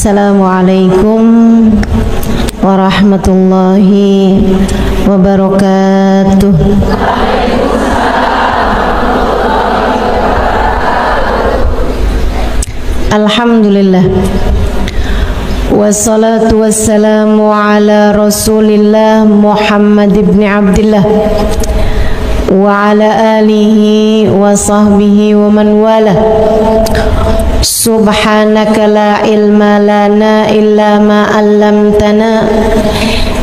Assalamualaikum warahmatullahi wabarakatuh. Alhamdulillah, wassalatu wassalamu ala Rasulillah Muhammad ibn Abdillah wa ala alihi wa sahbihi wa man wala. Subhanaka la ilma lana illa ma 'allamtana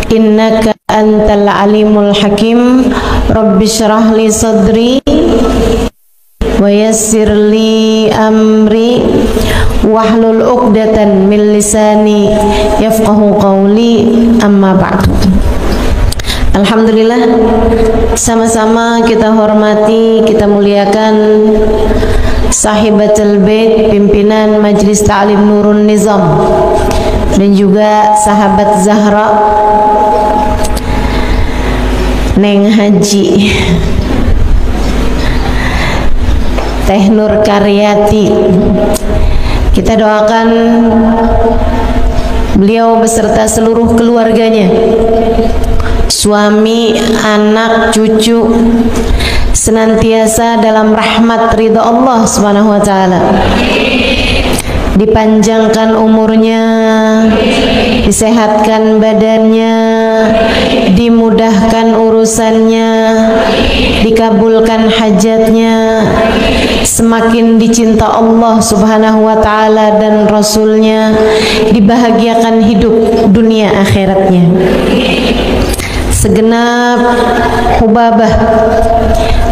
innaka antal alimul hakim. Rabbi shrah li sadri wa yassir li amri wahlul 'uqdatan min lisani yafqahu qawli, amma ba'du. Alhamdulillah, sama-sama kita hormati, kita muliakan Sahibatul Bait, pimpinan Majelis Ta'lim Nurun Nizam, dan juga sahabat Zahra Neng Haji Teh Nur Karyati. Kita doakan beliau beserta seluruh keluarganya, suami, anak, cucu, senantiasa dalam rahmat ridha Allah Subhanahu wa taala. Dipanjangkan umurnya, disehatkan badannya, dimudahkan urusannya, dikabulkan hajatnya, semakin dicinta Allah Subhanahu wa taala dan Rasulnya, dibahagiakan hidup dunia akhiratnya. Segenap hubabah,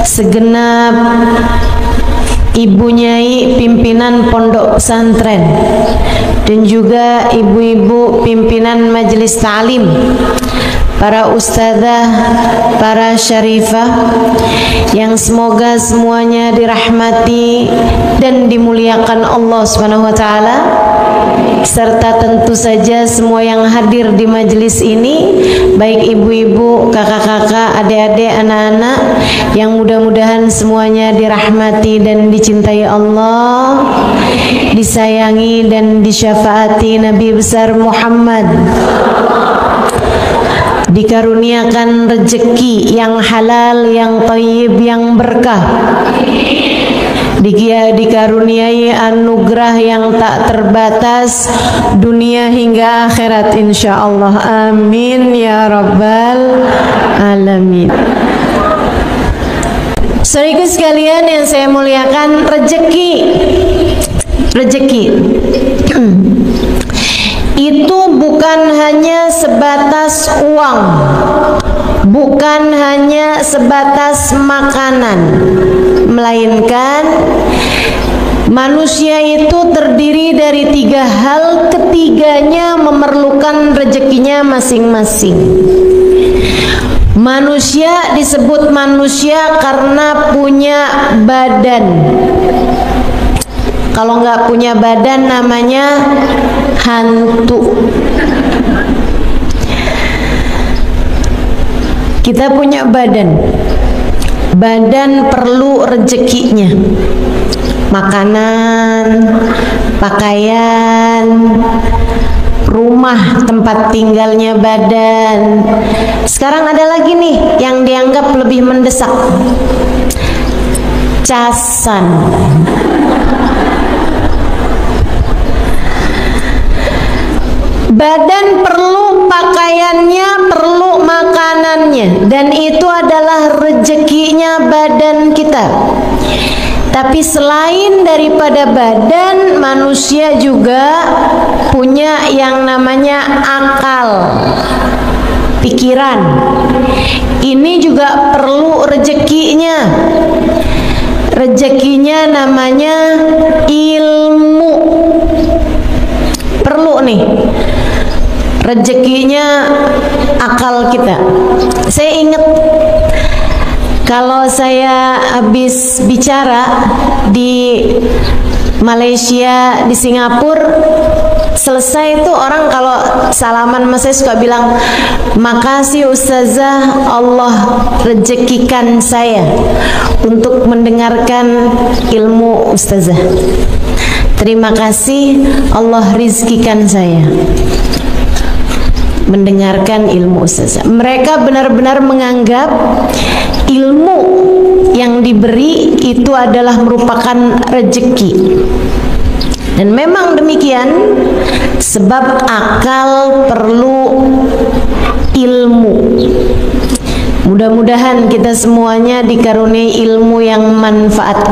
segenap ibu nyai pimpinan pondok pesantren, dan juga ibu-ibu pimpinan majelis ta'lim, para ustadzah, para syarifah, yang semoga semuanya dirahmati dan dimuliakan Allah Subhanahu wa taala, serta tentu saja semua yang hadir di majelis ini, baik ibu-ibu, kakak-kakak, adik-adik, anak-anak, yang mudah-mudahan semuanya dirahmati dan dicintai Allah, disayangi dan disyafaati Nabi besar Muhammad, dikaruniakan rezeki yang halal, yang thayyib, yang berkah, dikaruniai anugerah yang tak terbatas dunia hingga akhirat insyaallah. Amin ya rabbal alamin. Saudaraku sekalian yang saya muliakan, rezeki itu bukan hanya sebatas uang, bukan hanya sebatas makanan, melainkan manusia itu terdiri dari tiga hal, ketiganya memerlukan rezekinya masing-masing. Manusia disebut manusia karena punya badan. Kalau nggak punya badan namanya hantu. Kita punya badan. Badan perlu rezekinya. Makanan, pakaian, rumah tempat tinggalnya badan. Sekarang ada lagi nih yang dianggap lebih mendesak. Casan. Badan perlu pakaiannya, perlu makanannya, dan itu adalah rezekinya badan kita. Tapi selain daripada badan, manusia juga punya yang namanya akal, pikiran. Ini juga perlu rezekinya. Rezekinya namanya ilmu. Perlu nih rezekinya akal kita. Saya ingat kalau saya habis bicara di Malaysia, di Singapura, selesai itu orang kalau salaman sama saya suka bilang, makasih Ustazah, Allah rezekikan saya untuk mendengarkan ilmu Ustazah. Terima kasih Allah rizkikan saya mendengarkan ilmu ustazah. Mereka benar-benar menganggap ilmu yang diberi itu adalah merupakan rezeki. Dan memang demikian, sebab akal perlu ilmu. Mudah-mudahan kita semuanya dikaruniai ilmu yang manfaat,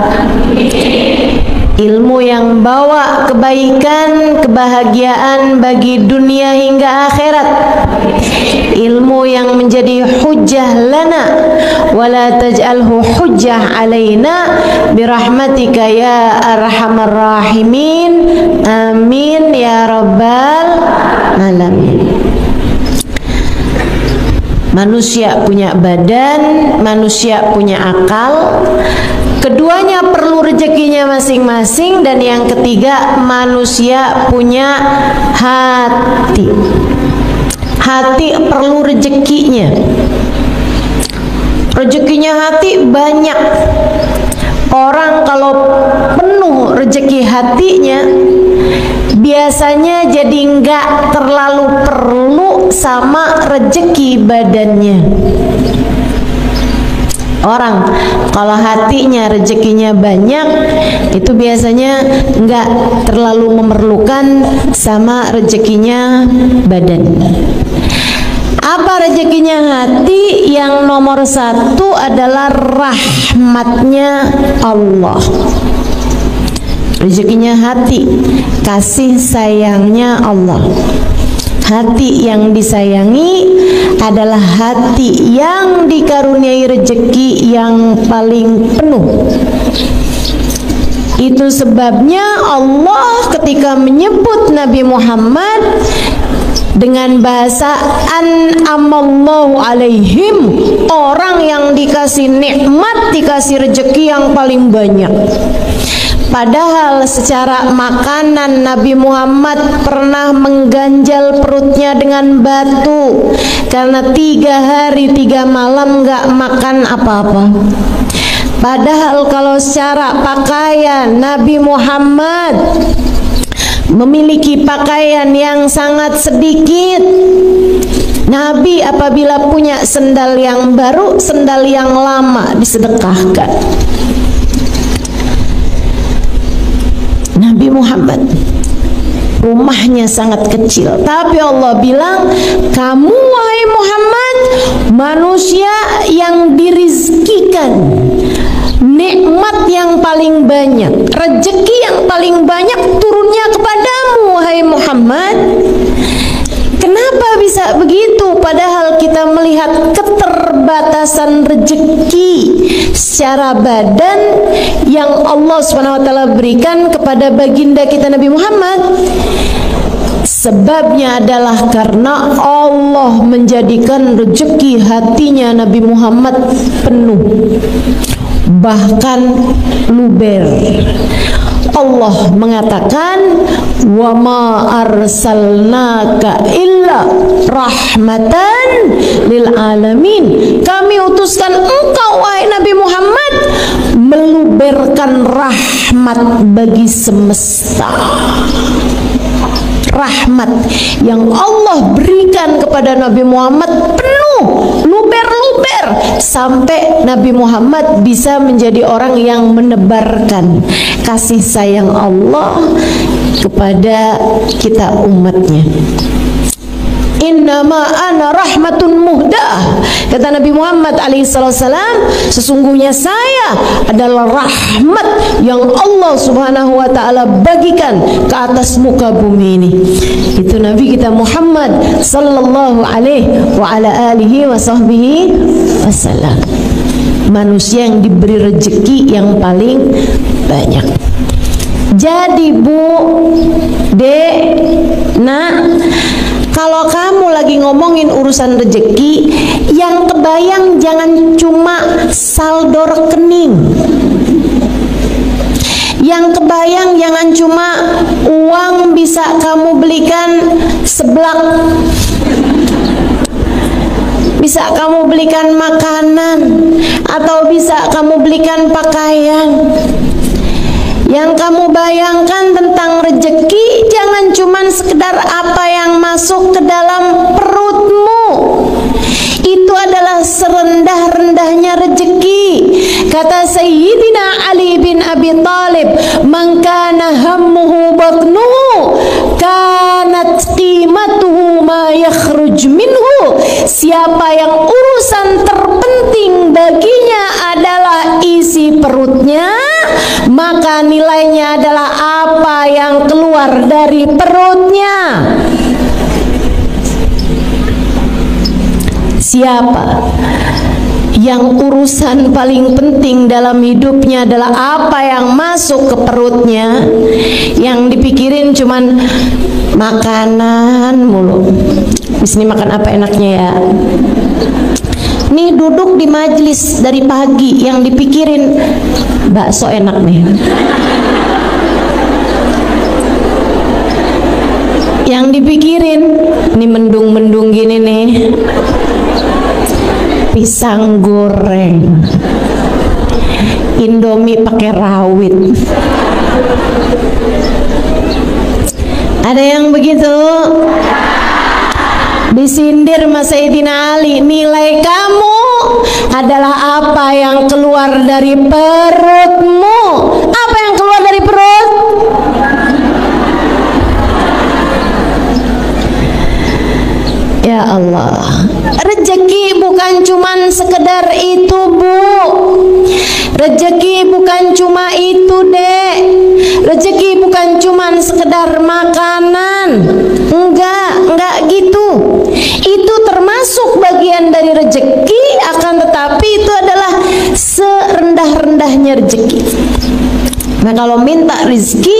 ilmu yang bawa kebaikan, kebahagiaan bagi dunia hingga akhirat, ilmu yang menjadi hujjah lana wala taj'alhu hujjah alaina birahmatika ya arhamar rahimin, amin ya rabbal alamin. Manusia punya badan, manusia punya akal, keduanya perlu rezekinya masing-masing, dan yang ketiga manusia punya hati. Hati perlu rezekinya. Rezekinya hati banyak. Orang kalau penuh rezeki hatinya, biasanya jadi nggak terlalu perlu sama rezeki badannya. Orang kalau hatinya rezekinya banyak, itu biasanya nggak terlalu memerlukan sama rezekinya badan. Apa rezekinya hati? Yang nomor satu adalah rahmatnya Allah. Rezekinya hati, kasih sayangnya Allah. Hati yang disayangi adalah hati yang dikaruniai rezeki yang paling penuh. Itu sebabnya Allah ketika menyebut Nabi Muhammad dengan bahasa an'amallahu alaihim, orang yang dikasih nikmat, dikasih rezeki yang paling banyak. Padahal secara makanan Nabi Muhammad pernah mengganjal perutnya dengan batu karena 3 hari 3 malam gak makan apa-apa. Padahal kalau secara pakaian Nabi Muhammad memiliki pakaian yang sangat sedikit. Nabi apabila punya sendal yang baru, sendal yang lama disedekahkan. Nabi Muhammad rumahnya sangat kecil, tapi Allah bilang, kamu wahai Muhammad manusia yang dirizkikan nikmat yang paling banyak, rezeki yang paling banyak turunnya kepadamu wahai Muhammad. Kenapa bisa begitu? Padahal kita melihat keterbatasan rezeki secara badan yang Allah SWT berikan kepada baginda kita Nabi Muhammad. Sebabnya adalah karena Allah menjadikan rezeki hatinya Nabi Muhammad penuh, bahkan luber. Allah mengatakan, wa ma arsalnaka illa rahmatan lil alamin. Kami utuskan engkau wahai Nabi Muhammad meluberkan rahmat bagi semesta. Rahmat yang Allah berikan kepada Nabi Muhammad penuh, luber-luber, sampai Nabi Muhammad bisa menjadi orang yang menebarkan kasih sayang Allah kepada kita umatnya. Innama ana rahmatun muhdah, kata Nabi Muhammad alaihissalam, sesungguhnya saya adalah rahmat yang Allah subhanahu wa ta'ala bagikan ke atas muka bumi ini. Itu Nabi kita Muhammad sallallahu alaihi wa ala alihi wa sahbihi wasallam, manusia yang diberi rezeki yang paling banyak. Jadi Bu, Dek, Nak, kalau kamu lagi ngomongin urusan rezeki, yang kebayang jangan cuma saldo rekening. Yang kebayang jangan cuma uang bisa kamu belikan seblak, bisa kamu belikan makanan, atau bisa kamu belikan pakaian. Yang kamu bayangkan tentang rezeki jangan cuman sekedar apa yang masuk ke dalam perutmu. Itu adalah serendah-rendahnya rezeki. Kata Sayyidina Ali bin Abi Thalib, "Man kana hammuhu batnuhu, kanat qimatuhu ma yakhruj minhu." Siapa yang urusan terpenting baginya adalah isi perutnya, maka nilainya adalah apa yang keluar dari perutnya. Siapa yang urusan paling penting dalam hidupnya adalah apa yang masuk ke perutnya, yang dipikirin cuman makanan mulu. Di sini makan apa enaknya ya? Nih duduk di majelis dari pagi, yang dipikirin bakso enak nih. Yang dipikirin nih mendung-mendung gini nih, pisang goreng, Indomie pakai rawit. Ada yang begitu? Disindir Mas Sayyidina Ali, nilai kamu adalah apa yang keluar dari perutmu. Apa yang keluar dari perut? Ya Allah, rezeki bukan cuman sekedar itu, Bu. Rezeki bukan cuma itu, Dek. Rezeki bukan cuman sekedar makanan. Enggak gitu. Itu termasuk bagian dari rezeki, akan tetapi itu adalah serendah-rendahnya rezeki. Nah, kalau minta rizki,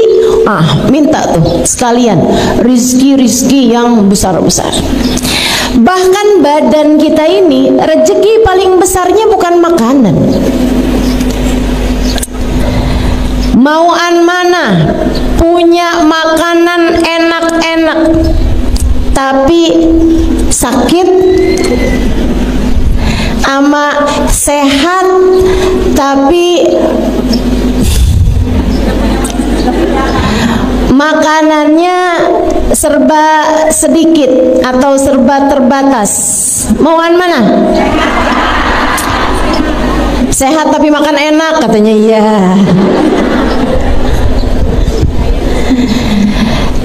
minta tuh sekalian rizki yang besar-besar. Bahkan badan kita ini, rezeki paling besarnya bukan makanan. Mauan mana punya makanan enak-enak tapi sakit, ama sehat tapi makanannya serba sedikit atau serba terbatas. Mauan mana? Sehat tapi makan enak, katanya iya.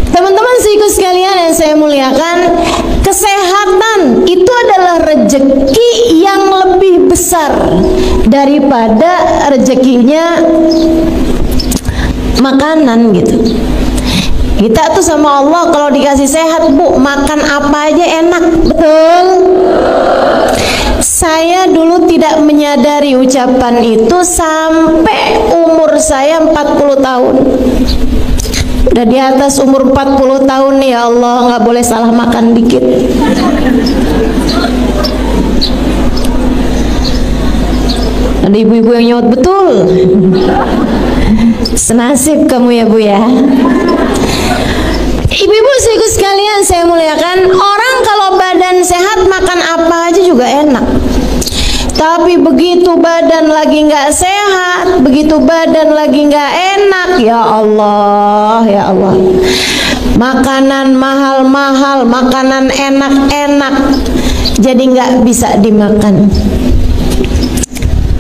Teman-teman seiku sekalian yang saya muliakan, kesehatan itu adalah rezeki yang lebih besar daripada rezekinya makanan gitu. Kita tuh sama Allah kalau dikasih sehat, Bu, makan apa aja enak, betul? Saya dulu tidak menyadari ucapan itu sampai umur saya 40 tahun. Udah di atas umur 40 tahun nih, ya Allah, nggak boleh salah makan dikit. Ada ibu-ibu yang nyaut betul. Senasib kamu ya, Bu ya. Ibu-ibu seiku sekalian saya muliakan, orang kalau badan sehat makan apa aja juga enak. Tapi begitu badan lagi nggak sehat, begitu badan lagi nggak enak, ya Allah, ya Allah. Makanan mahal-mahal, makanan enak-enak, jadi nggak bisa dimakan.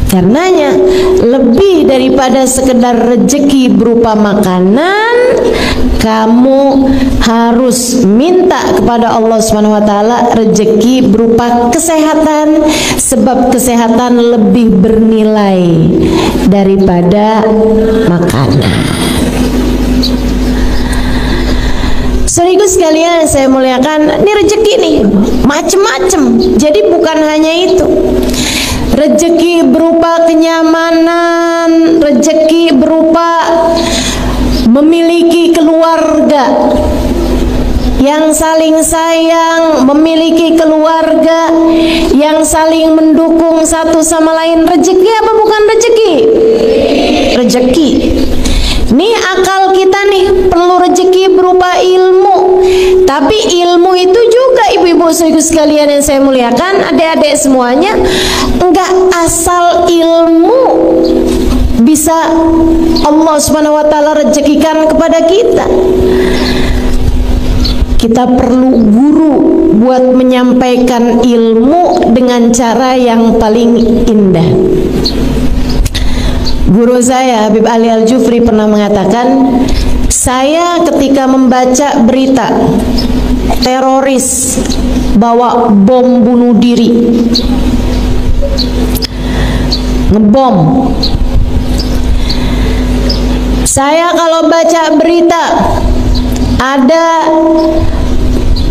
Karenanya lebih daripada sekedar rezeki berupa makanan, kamu harus minta kepada Allah Subhanahu wa taala rezeki berupa kesehatan, sebab kesehatan lebih bernilai daripada makanan. Saudaraku sekalian saya muliakan, ini rezeki nih macem-macem. Jadi bukan hanya itu. Rezeki berupa kenyamanan, rezeki berupa memiliki keluarga yang saling sayang, memiliki keluarga yang saling mendukung satu sama lain. Rezeki apa bukan rezeki? Rezeki. Nih akal kita nih perlu rezeki berupa ilmu. Tapi ilmu itu juga ibu-ibu saudaraku sekalian yang saya muliakan, adik-adik semuanya, enggak asal ilmu. bisa Allah Subhanahu wa taala rezekikan kepada kita. Kita perlu guru buat menyampaikan ilmu dengan cara yang paling indah. Guru saya Habib Ali Al-Jufri pernah mengatakan, saya ketika membaca berita teroris bawa bom bunuh diri, ngebom, saya kalau baca berita ada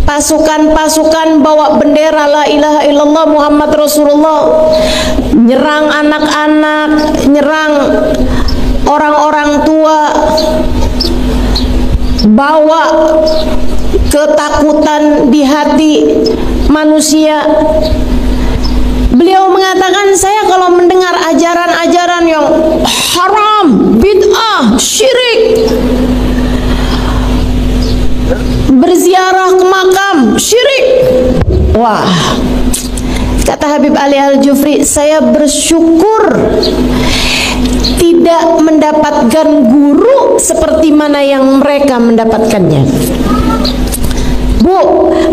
pasukan-pasukan bawa bendera la ilaha illallah Muhammad Rasulullah, nyerang anak-anak, nyerang orang-orang tua, bawa ketakutan di hati manusia. Beliau mengatakan, saya kalau mendengar ajaran-ajaran yang haram, bid'ah, syirik, berziarah ke makam, syirik, wah, kata Habib Ali Al-Jufri, saya bersyukur tidak mendapatkan guru seperti mana yang mereka mendapatkannya. Bu,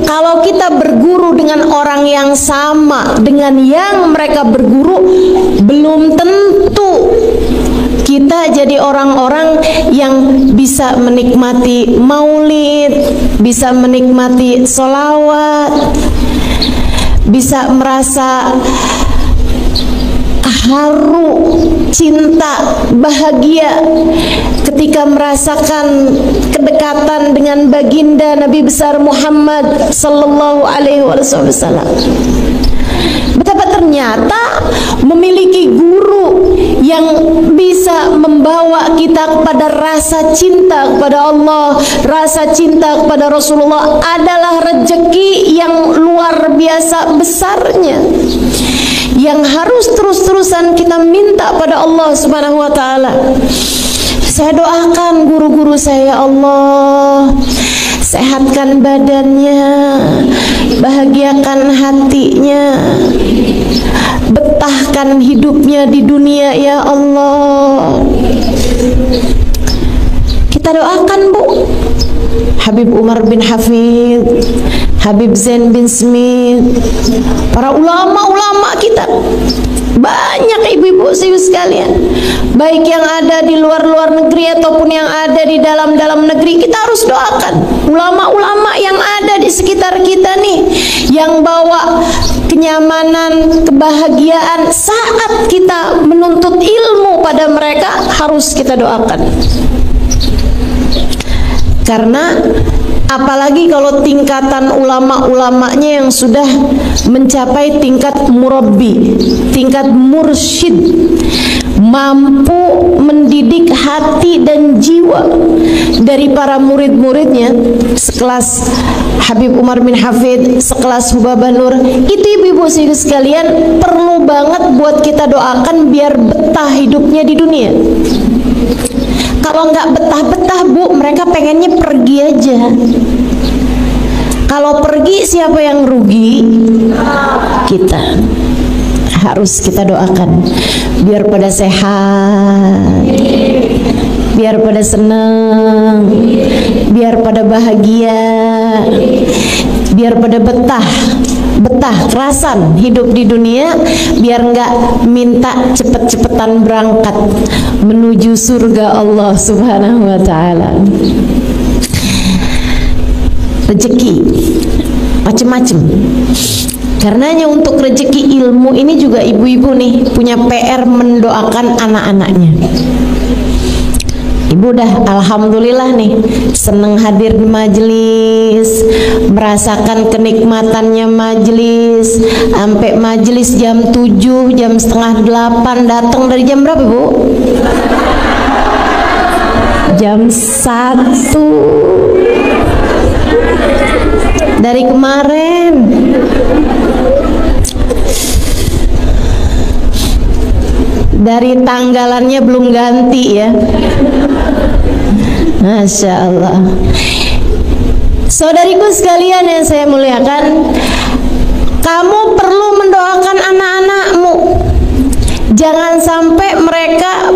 kalau kita berguru dengan orang yang sama dengan yang mereka berguru, belum tentu kita jadi orang-orang yang bisa menikmati maulid, bisa menikmati sholawat, bisa merasa haru, cinta, bahagia ketika merasakan kedekatan dengan baginda Nabi besar Muhammad sallallahu alaihi wasallam. Betapa ternyata memiliki guru yang bisa membawa kita kepada rasa cinta kepada Allah, rasa cinta kepada Rasulullah adalah rezeki yang luar biasa besarnya, yang harus terus-terusan kita minta pada Allah Subhanahu wa taala. Saya doakan guru-guru saya, Allah sehatkan badannya, bahagiakan hatinya, betahkan hidupnya di dunia ya Allah. Kita doakan, Bu, Habib Umar bin Hafidh, Habib Zain bin Smith, para ulama-ulama kita, banyak ibu-ibu sekalian, baik yang ada di luar negeri ataupun yang ada di dalam negeri. Kita harus doakan ulama-ulama yang ada di sekitar kita nih, yang bawa kenyamanan, kebahagiaan saat kita menuntut ilmu pada mereka, harus kita doakan. Karena apalagi kalau tingkatan ulama-ulamanya yang sudah mencapai tingkat murabbi, tingkat mursyid, mampu mendidik hati dan jiwa dari para murid-muridnya, sekelas Habib Umar bin Hafidh, sekelas Hubabah Nur. Itu ibu-ibu sekalian perlu banget buat kita doakan biar betah hidupnya di dunia. Kalau nggak betah-betah, Bu, mereka pengennya pergi aja. Kalau pergi, siapa yang rugi? Kita. Harus kita doakan biar pada sehat, biar pada senang, biar pada bahagia, biar pada betah kerasan hidup di dunia, biar nggak minta cepet-cepetan berangkat menuju surga Allah Subhanahu wa taala. Rezeki macem-macem. Karenanya untuk rezeki ilmu ini juga ibu-ibu nih punya PR mendoakan anak-anaknya. Ibu dah alhamdulillah nih seneng hadir di majelis, merasakan kenikmatannya majelis, sampai majelis jam 7, jam setengah 8, datang dari jam berapa, Bu? Jam 1 dari kemarin. Dari tanggalannya belum ganti ya. Masya Allah. Saudariku sekalian yang saya muliakan, kamu perlu mendoakan anak-anakmu. Jangan sampai mereka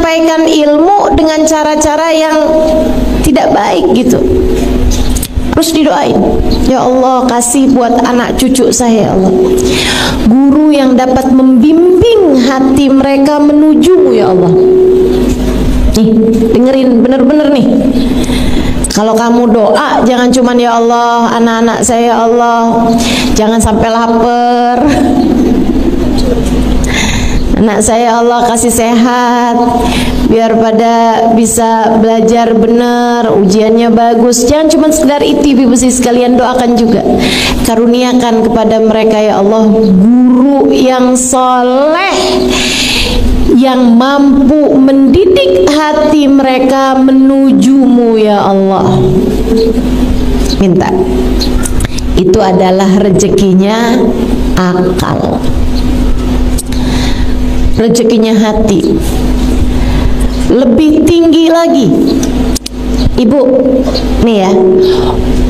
menyampaikan ilmu dengan cara-cara yang tidak baik gitu. Terus didoain, ya Allah kasih buat anak cucu saya, ya Allah, guru yang dapat membimbing hati mereka menuju-Mu, ya Allah. Nih, dengerin bener-bener nih. Kalau kamu doa jangan cuman ya Allah anak-anak saya, ya Allah jangan sampai lapar, anak saya Allah kasih sehat biar pada bisa belajar benar, ujiannya bagus. Jangan cuma sekedar itu, Ibu Besi sekalian, doakan juga karuniakan kepada mereka ya Allah guru yang soleh, yang mampu mendidik hati mereka menuju-Mu ya Allah. Minta. Itu adalah rezekinya akal, rezekinya hati. Lebih tinggi lagi, Ibu nih ya,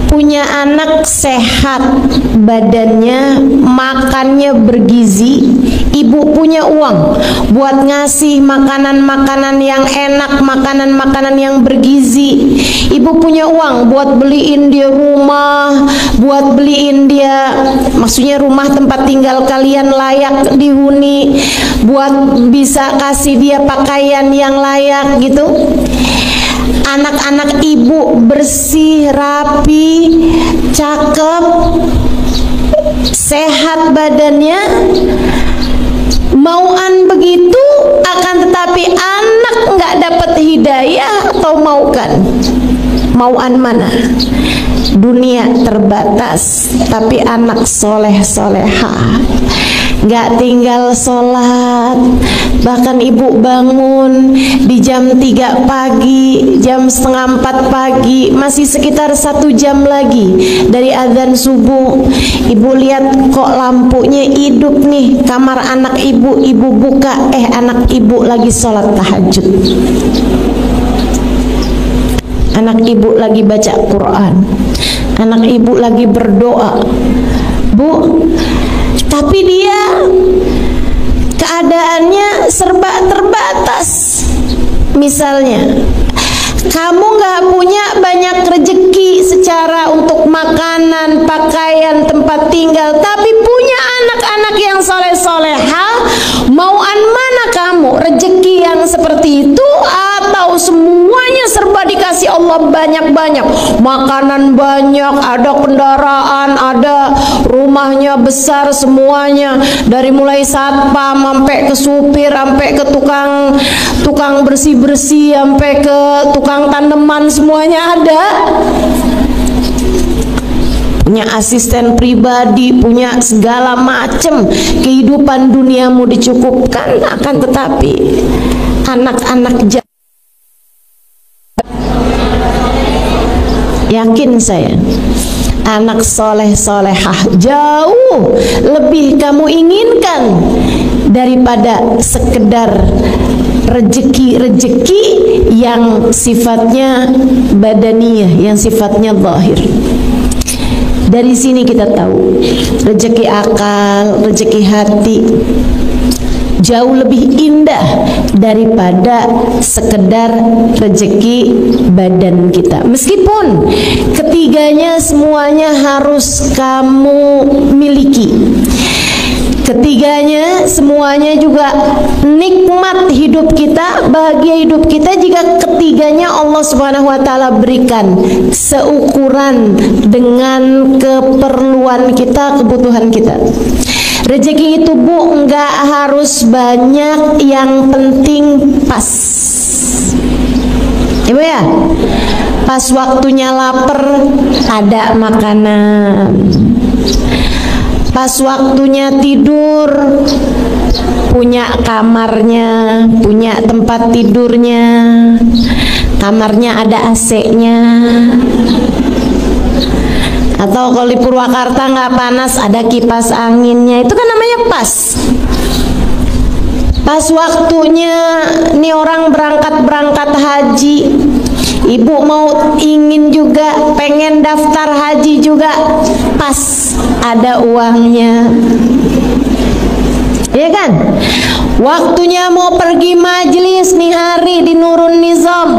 punya anak sehat badannya, makannya bergizi, Ibu punya uang buat ngasih makanan-makanan yang enak, makanan-makanan yang bergizi. Ibu punya uang buat beliin dia rumah, buat beliin dia, maksudnya rumah tempat tinggal kalian layak dihuni, buat bisa kasih dia pakaian yang layak gitu. Anak-anak Ibu bersih, rapi, cakep, sehat badannya, mauan begitu, akan tetapi anak nggak dapat hidayah atau maukan. Mauan mana? Dunia terbatas, tapi anak soleh soleha nggak tinggal sholat, bahkan Ibu bangun di jam 3 pagi, jam setengah 4 pagi, masih sekitar 1 jam lagi dari azan subuh. Ibu lihat kok lampunya hidup nih, kamar anak Ibu, Ibu buka, anak Ibu lagi sholat tahajud, anak Ibu lagi baca Quran, anak Ibu lagi berdoa, Bu. Tapi dia keadaannya serba terbatas. Misalnya kamu nggak punya banyak rezeki secara untuk makanan, pakaian, tempat tinggal, tapi punya anak-anak yang soleh-soleha, mauan mana kamu? Rezeki yang seperti itu atau semuanya serba dikasih Allah banyak-banyak, makanan banyak, ada kendaraan, ada rumahnya besar semuanya, dari mulai satpam sampai ke supir, sampai ke tukang bersih-bersih, sampai ke tukang tanaman, semuanya ada. Punya asisten pribadi, punya segala macam, kehidupan duniamu dicukupkan, akan tetapi anak-anak yakin saya, anak soleh-solehah jauh lebih kamu inginkan daripada sekedar rezeki-rezeki yang sifatnya badaniyah, yang sifatnya zahir. Dari sini kita tahu rezeki akal, rezeki hati jauh lebih indah daripada sekedar rezeki badan kita. Meskipun ketiganya semuanya harus kamu miliki, ketiganya semuanya juga nikmat hidup kita, bahagia hidup kita jika ketiganya Allah Subhanahu wa taala berikan seukuran dengan keperluan kita, kebutuhan kita. Rezeki itu Bu enggak harus banyak, yang penting pas. Ibu ya, pas waktunya lapar ada makanan, pas waktunya tidur punya kamarnya, punya tempat tidurnya, kamarnya ada AC-nya. Atau kalau di Purwakarta nggak panas, ada kipas anginnya. Itu kan namanya pas. Pas waktunya nih orang berangkat haji, Ibu mau ingin juga pengen daftar haji juga, pas ada uangnya. ya kan? Waktunya mau pergi majelis nih hari di Nurun Nizam,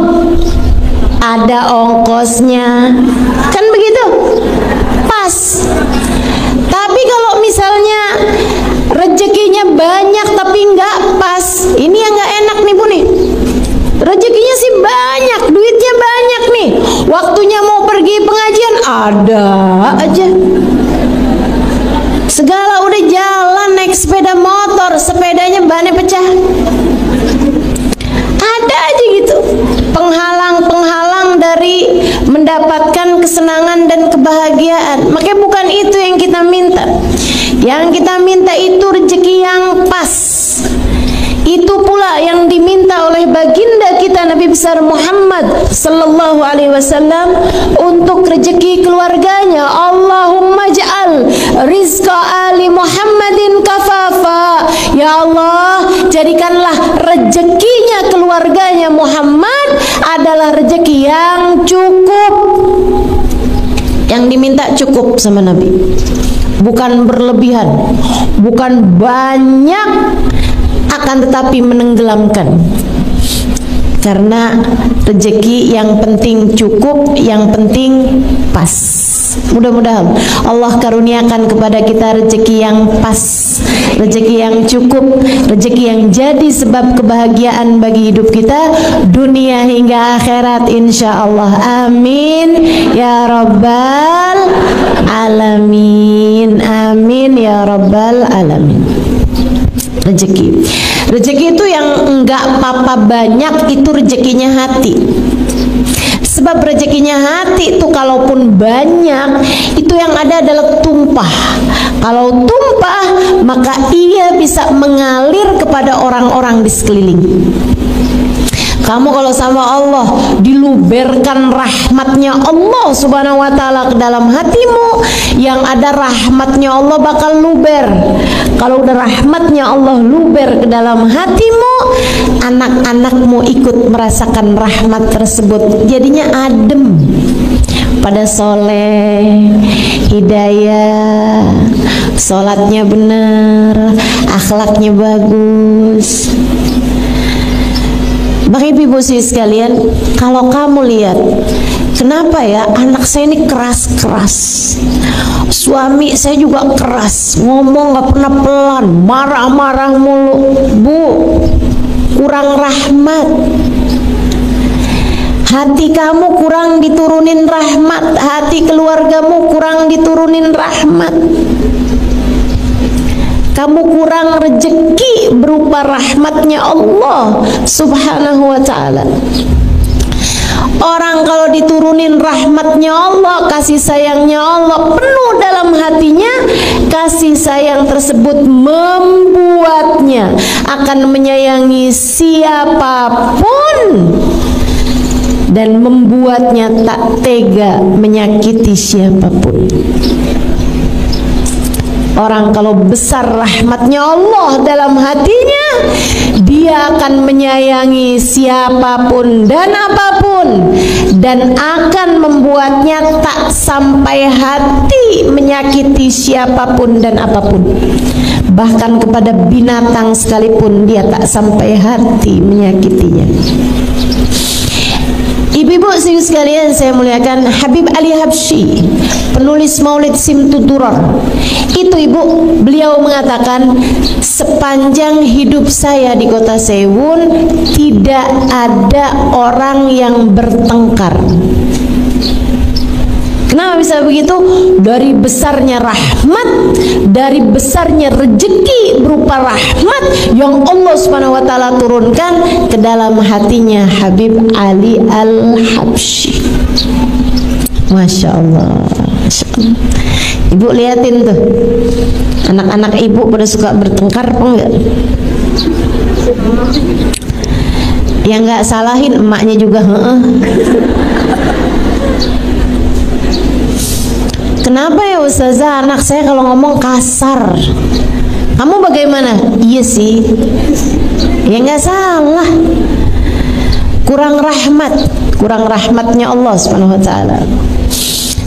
ada ongkosnya, kan begitu? Pas. Tapi kalau misalnya rezekinya banyak tapi nggak pas, ini yang nggak enak nih Bu nih. Rezekinya sih banyak, duitnya banyak nih, waktunya mau pergi pengajian ada aja. Segala udah jalan naik sepeda motor, sepedanya bannya pecah. Ada aja gitu penghalang-penghalang dari mendapatkan kesenangan dan kebahagiaan. Makanya bukan itu yang kita minta. Yang kita minta itu rezeki yang pas. Itu pula yang diminta oleh baginda kita Nabi besar Muhammad sallallahu alaihi wasallam untuk rezeki keluarganya. Allahumma ja'al rizqa ali Muhammadin kafafa. Ya Allah, jadikanlah rezekinya keluarganya Muhammad adalah rezeki yang cukup. Yang diminta cukup sama Nabi, bukan berlebihan, bukan banyak, akan tetapi menenggelamkan. Karena rezeki yang penting cukup, yang penting pas. Mudah-mudahan Allah karuniakan kepada kita rezeki yang pas, rezeki yang cukup, rezeki yang jadi sebab kebahagiaan bagi hidup kita dunia hingga akhirat insyaallah. Amin ya rabbal alamin. Amin ya rabbal alamin. Rezeki itu yang enggak apa-apa banyak, itu rezekinya hati. Sebab rezekinya hati itu kalaupun banyak, itu yang ada adalah tumpah. Kalau tumpah, maka ia bisa mengalir kepada orang-orang di sekeliling. Kamu kalau sama Allah diluberkan rahmatnya Allah subhanahu wa ta'ala ke dalam hatimu, yang ada rahmatnya Allah bakal luber. Kalau udah rahmatnya Allah luber ke dalam hatimu, anak-anakmu ikut merasakan rahmat tersebut, jadinya adem, pada soleh, hidayah, sholatnya benar, akhlaknya bagus. Bapak ibu sekalian, kalau kamu lihat, kenapa ya anak saya ini keras-keras, suami saya juga keras, ngomong gak pernah pelan, marah-marah mulu. Bu, kurang rahmat. Hati kamu kurang diturunin rahmat, hati keluargamu kurang diturunin rahmat. Kamu kurang rezeki berupa rahmatnya Allah subhanahu wa ta'ala. Orang kalau diturunin rahmatnya Allah, kasih sayangnya Allah penuh dalam hatinya, kasih sayang tersebut membuatnya akan menyayangi siapapun dan membuatnya tak tega menyakiti siapapun. Orang kalau besar rahmatnya Allah dalam hatinya, dia akan menyayangi siapapun dan apapun, dan akan membuatnya tak sampai hati menyakiti siapapun dan apapun. Bahkan kepada binatang sekalipun dia tak sampai hati menyakitinya. Ibu-ibu sekalian saya muliakan, Habib Ali Habsyi, penulis Maulid Simtud Durar, itu ibu, beliau mengatakan, sepanjang hidup saya di kota Sewun tidak ada orang yang bertengkar. Kenapa bisa begitu? Dari besarnya rahmat, dari besarnya rezeki berupa rahmat yang Allah Subhanahu wa ta'ala turunkan ke dalam hatinya Habib Ali Al-Habsyi. Masya Allah, Masya Allah. Ibu liatin tuh, anak-anak ibu pada suka bertengkar apa enggak? Yang nggak salahin emaknya juga. Kenapa ya Ustazah, anak saya kalau ngomong kasar? Kamu bagaimana? Iya sih, ya nggak salah. Kurang rahmat, kurang rahmatnya Allah Subhanahu wa ta'ala.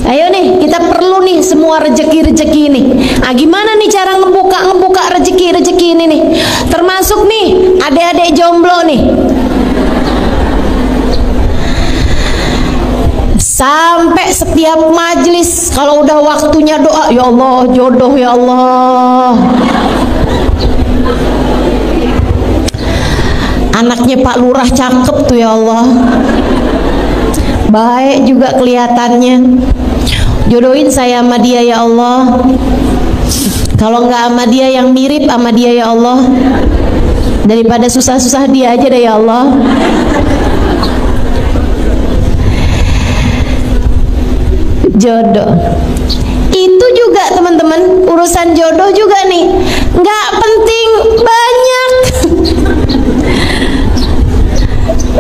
Ayo nih, kita perlu nih semua rezeki-rezeki nih. Nah, gimana nih cara ngebuka rezeki-rezeki ini nih? Termasuk nih adik-adik jomblo nih. Sampai setiap majelis kalau udah waktunya doa, ya Allah jodoh ya Allah. Anaknya Pak Lurah cakep tuh ya Allah. Baik juga kelihatannya. Jodohin saya sama dia ya Allah. Kalau nggak sama dia yang mirip sama dia ya Allah. Daripada susah-susah dia aja deh ya Allah. Jodoh itu juga teman-teman, urusan jodoh juga nih nggak penting banyak.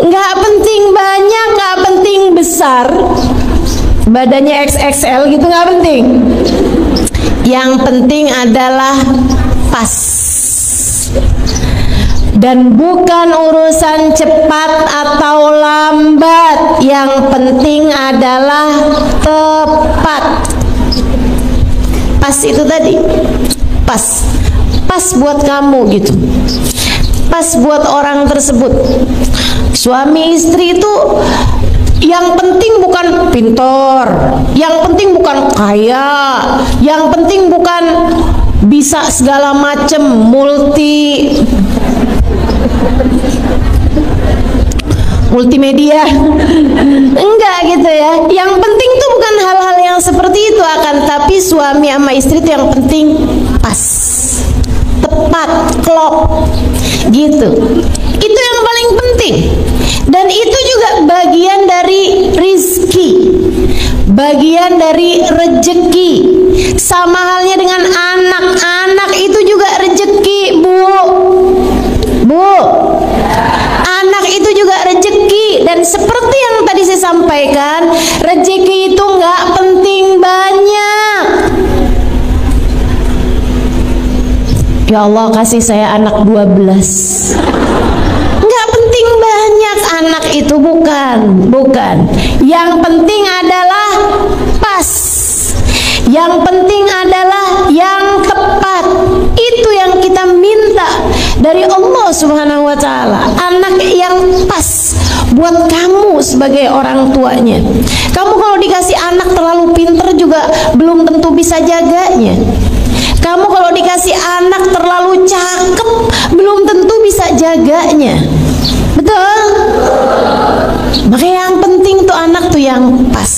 Nggak penting banyak, nggak penting besar, badannya XXL gitu nggak penting. Yang penting adalah pas. Dan bukan urusan cepat atau lambat, yang penting adalah tepat. Pas itu tadi, pas buat kamu gitu, pas buat orang tersebut. Suami istri itu yang penting bukan pintar, yang penting bukan kaya, yang penting bukan bisa segala macem multimedia, enggak gitu ya. Yang penting tuh bukan hal-hal yang seperti itu, akan tapi suami sama istri itu yang penting pas, tepat, klop gitu. Itu yang paling penting. Dan itu juga bagian dari rizki, bagian dari rejeki. Sama halnya dengan anak itu juga rejeki, Bu. Anak itu juga rejeki. Dan seperti yang tadi saya sampaikan, rejeki itu nggak penting banyak. Ya Allah kasih saya anak 12. Nggak penting banyak anak itu, bukan. Yang penting adalah pas. Yang penting adalah yang tepat. Itu yang kita minta dari Allah Subhanahu wa Ta'ala. Anak yang pas buat kamu sebagai orang tuanya. Kamu kalau dikasih anak terlalu pinter juga belum tentu bisa jaganya. Kamu kalau dikasih anak terlalu cakep belum tentu bisa jaganya. Betul? Makanya yang penting tuh anak tuh yang pas.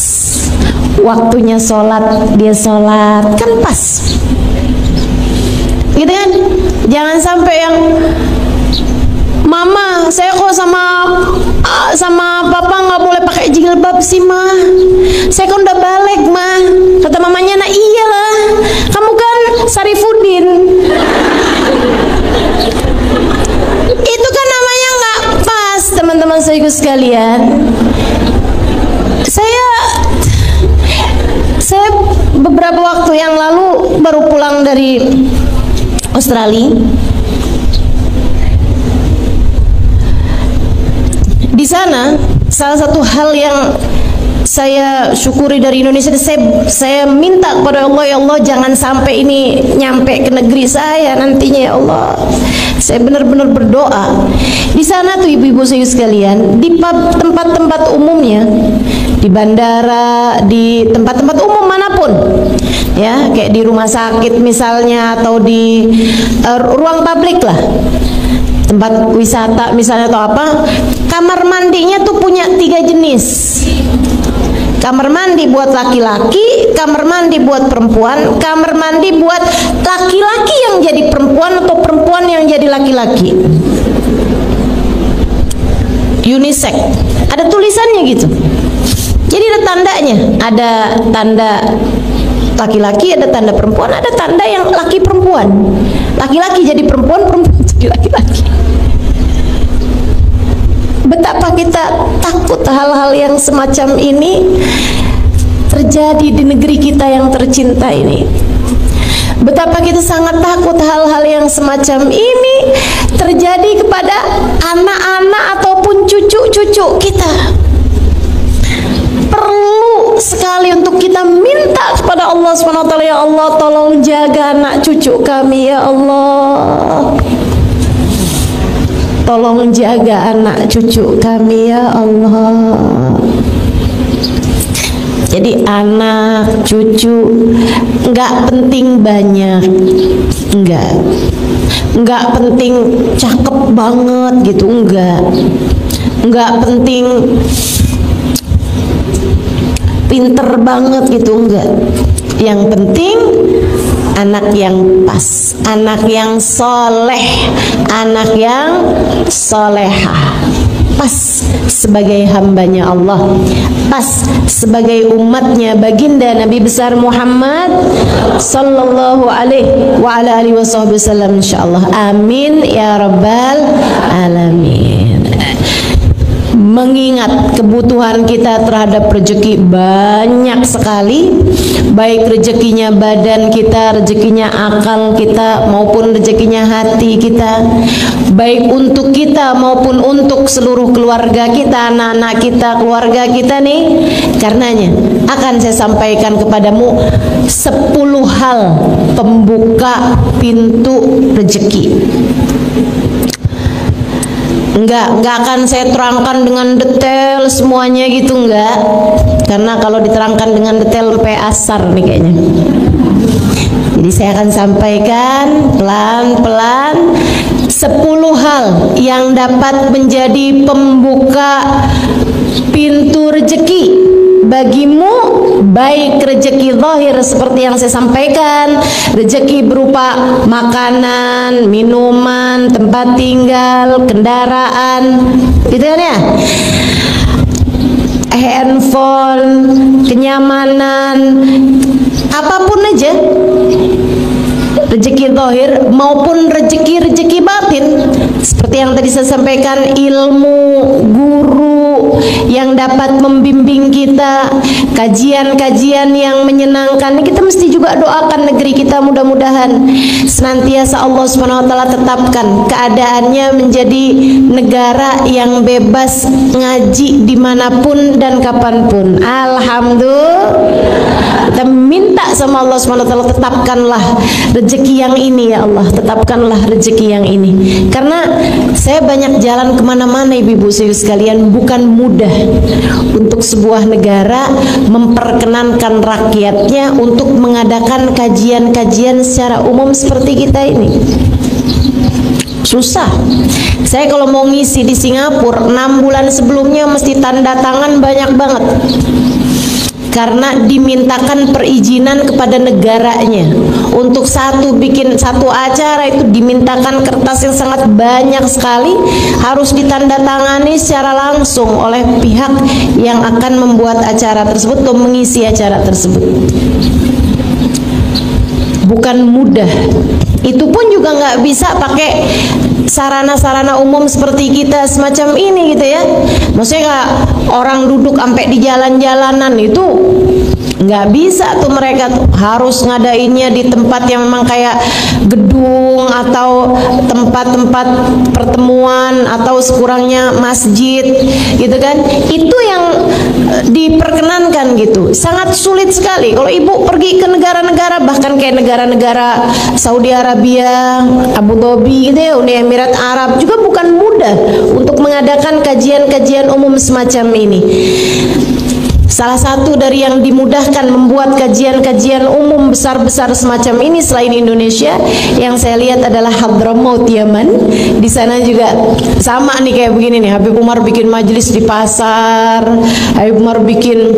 Waktunya sholat, dia sholat, kan pas. Gitu kan? Jangan sampai yang Mama, saya kok sama papa nggak boleh pakai jilbab sih, Ma. Saya kan udah balik, Ma. Kata mamanya, nah iyalah, kamu kan Sarifudin. Itu kan namanya nggak pas, teman-teman saya sekalian. Saya beberapa waktu yang lalu baru pulang dari Australia. Di sana salah satu hal yang saya syukuri dari Indonesia, saya minta kepada Allah, ya Allah jangan sampai ini nyampe ke negeri saya nantinya ya Allah. Saya benar-benar berdoa. Di sana tuh ibu-ibu saya sekalian, di tempat-tempat umumnya, di bandara, di tempat-tempat umum manapun, ya kayak di rumah sakit misalnya, atau di ruang publik lah, tempat wisata misalnya atau apa, kamar mandinya tuh punya 3 jenis. Kamar mandi buat laki-laki, kamar mandi buat perempuan, kamar mandi buat laki-laki yang jadi perempuan atau perempuan yang jadi laki-laki. Unisex. Ada tulisannya gitu. Jadi ada tandanya, ada tanda laki-laki, ada tanda perempuan, ada tanda yang laki perempuan. Laki-laki jadi perempuan, perempuan jadi laki-laki. Betapa kita takut hal-hal yang semacam ini terjadi di negeri kita yang tercinta ini. Betapa kita sangat takut hal-hal yang semacam ini terjadi kepada anak-anak ataupun cucu-cucu kita. Perlu sekali untuk kita Allah SWT, ya Allah tolong jaga anak cucu kami ya Allah, tolong jaga anak cucu kami ya Allah. Jadi anak cucu nggak penting banyak, nggak penting cakep banget gitu, nggak penting pinter banget gitu, enggak. Yang penting anak yang pas, anak yang soleh, anak yang solehah, pas sebagai hambanya Allah, pas sebagai umatnya baginda Nabi besar Muhammad sallallahu alaihi wa ala alihi wasallam, insyaallah. Amin ya rabbal alamin. Mengingat kebutuhan kita terhadap rezeki banyak sekali, baik rezekinya badan kita, rezekinya akal kita, maupun rezekinya hati kita, baik untuk kita maupun untuk seluruh keluarga kita, anak-anak kita, keluarga kita nih. Karenanya akan saya sampaikan kepadamu 10 hal pembuka pintu rezeki. Enggak akan saya terangkan dengan detail semuanya gitu, enggak. Karena kalau diterangkan dengan detail sampai asar nih kayaknya. Jadi saya akan sampaikan pelan-pelan 10 hal yang dapat menjadi pembuka pintu rezeki bagimu, baik rezeki zahir seperti yang saya sampaikan, rezeki berupa makanan, minuman, tempat tinggal, kendaraan, gitu kan ya, handphone, kenyamanan, apapun aja, rezeki zahir maupun rezeki batin, seperti yang tadi saya sampaikan, ilmu, guru yang dapat membimbing kita, kajian-kajian yang menyenangkan. Kita mesti juga doakan negeri kita, mudah-mudahan senantiasa Allah SWT tetapkan keadaannya menjadi negara yang bebas ngaji dimanapun dan kapanpun. Alhamdulillah. Kita minta sama Allah SWT, tetapkanlah rezeki yang ini ya Allah, tetapkanlah rezeki yang ini. Karena saya banyak jalan kemana-mana ibu-ibu sekalian, bukan mudah untuk sebuah negara memperkenankan rakyatnya untuk mengadakan kajian-kajian secara umum seperti kita ini. Susah. Saya kalau mau ngisi di Singapura 6 bulan sebelumnya mesti tanda tangan banyak banget, karena dimintakan perizinan kepada negaranya untuk bikin satu acara itu dimintakan kertas yang sangat banyak sekali, harus ditandatangani secara langsung oleh pihak yang akan membuat acara tersebut atau mengisi acara tersebut. Bukan mudah. Itu pun juga nggak bisa pakai sarana-sarana umum seperti kita semacam ini gitu ya. Maksudnya nggak orang duduk sampai di jalan-jalanan, itu nggak bisa tuh, mereka tuh harus ngadainnya di tempat yang memang kayak gedung atau tempat-tempat pertemuan atau sekurangnya masjid gitu kan. Itu yang diperkenankan gitu. Sangat sulit sekali kalau ibu pergi ke negara-negara, bahkan kayak negara-negara Saudi Arabia, Abu Dhabi gitu ya, Uni Emirat Arab, juga bukan mudah untuk mengadakan kajian-kajian umum semacam ini. Salah satu dari yang dimudahkan membuat kajian-kajian umum besar-besar semacam ini selain Indonesia, yang saya lihat adalah Hadramaut, Yaman. Di sana juga sama nih kayak begini nih, Habib Umar bikin majelis di pasar, Habib Umar bikin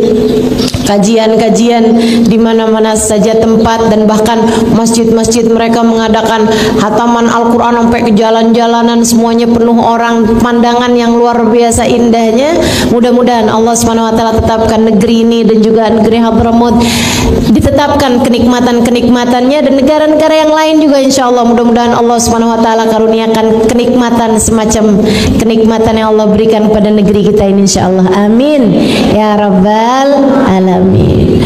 kajian-kajian di mana-mana saja tempat, dan bahkan masjid-masjid mereka mengadakan hataman Al-Quran sampai ke jalan-jalanan, semuanya penuh orang, pemandangan yang luar biasa indahnya. Mudah-mudahan Allah SWT tetapkan negeri ini dan juga negeri Hadramaut ditetapkan kenikmatan-kenikmatannya, dan negara-negara yang lain juga insya Allah. Mudah-mudahan Allah SWT karuniakan kenikmatan semacam kenikmatan yang Allah berikan kepada negeri kita ini insya Allah. Amin ya rabbal alamin.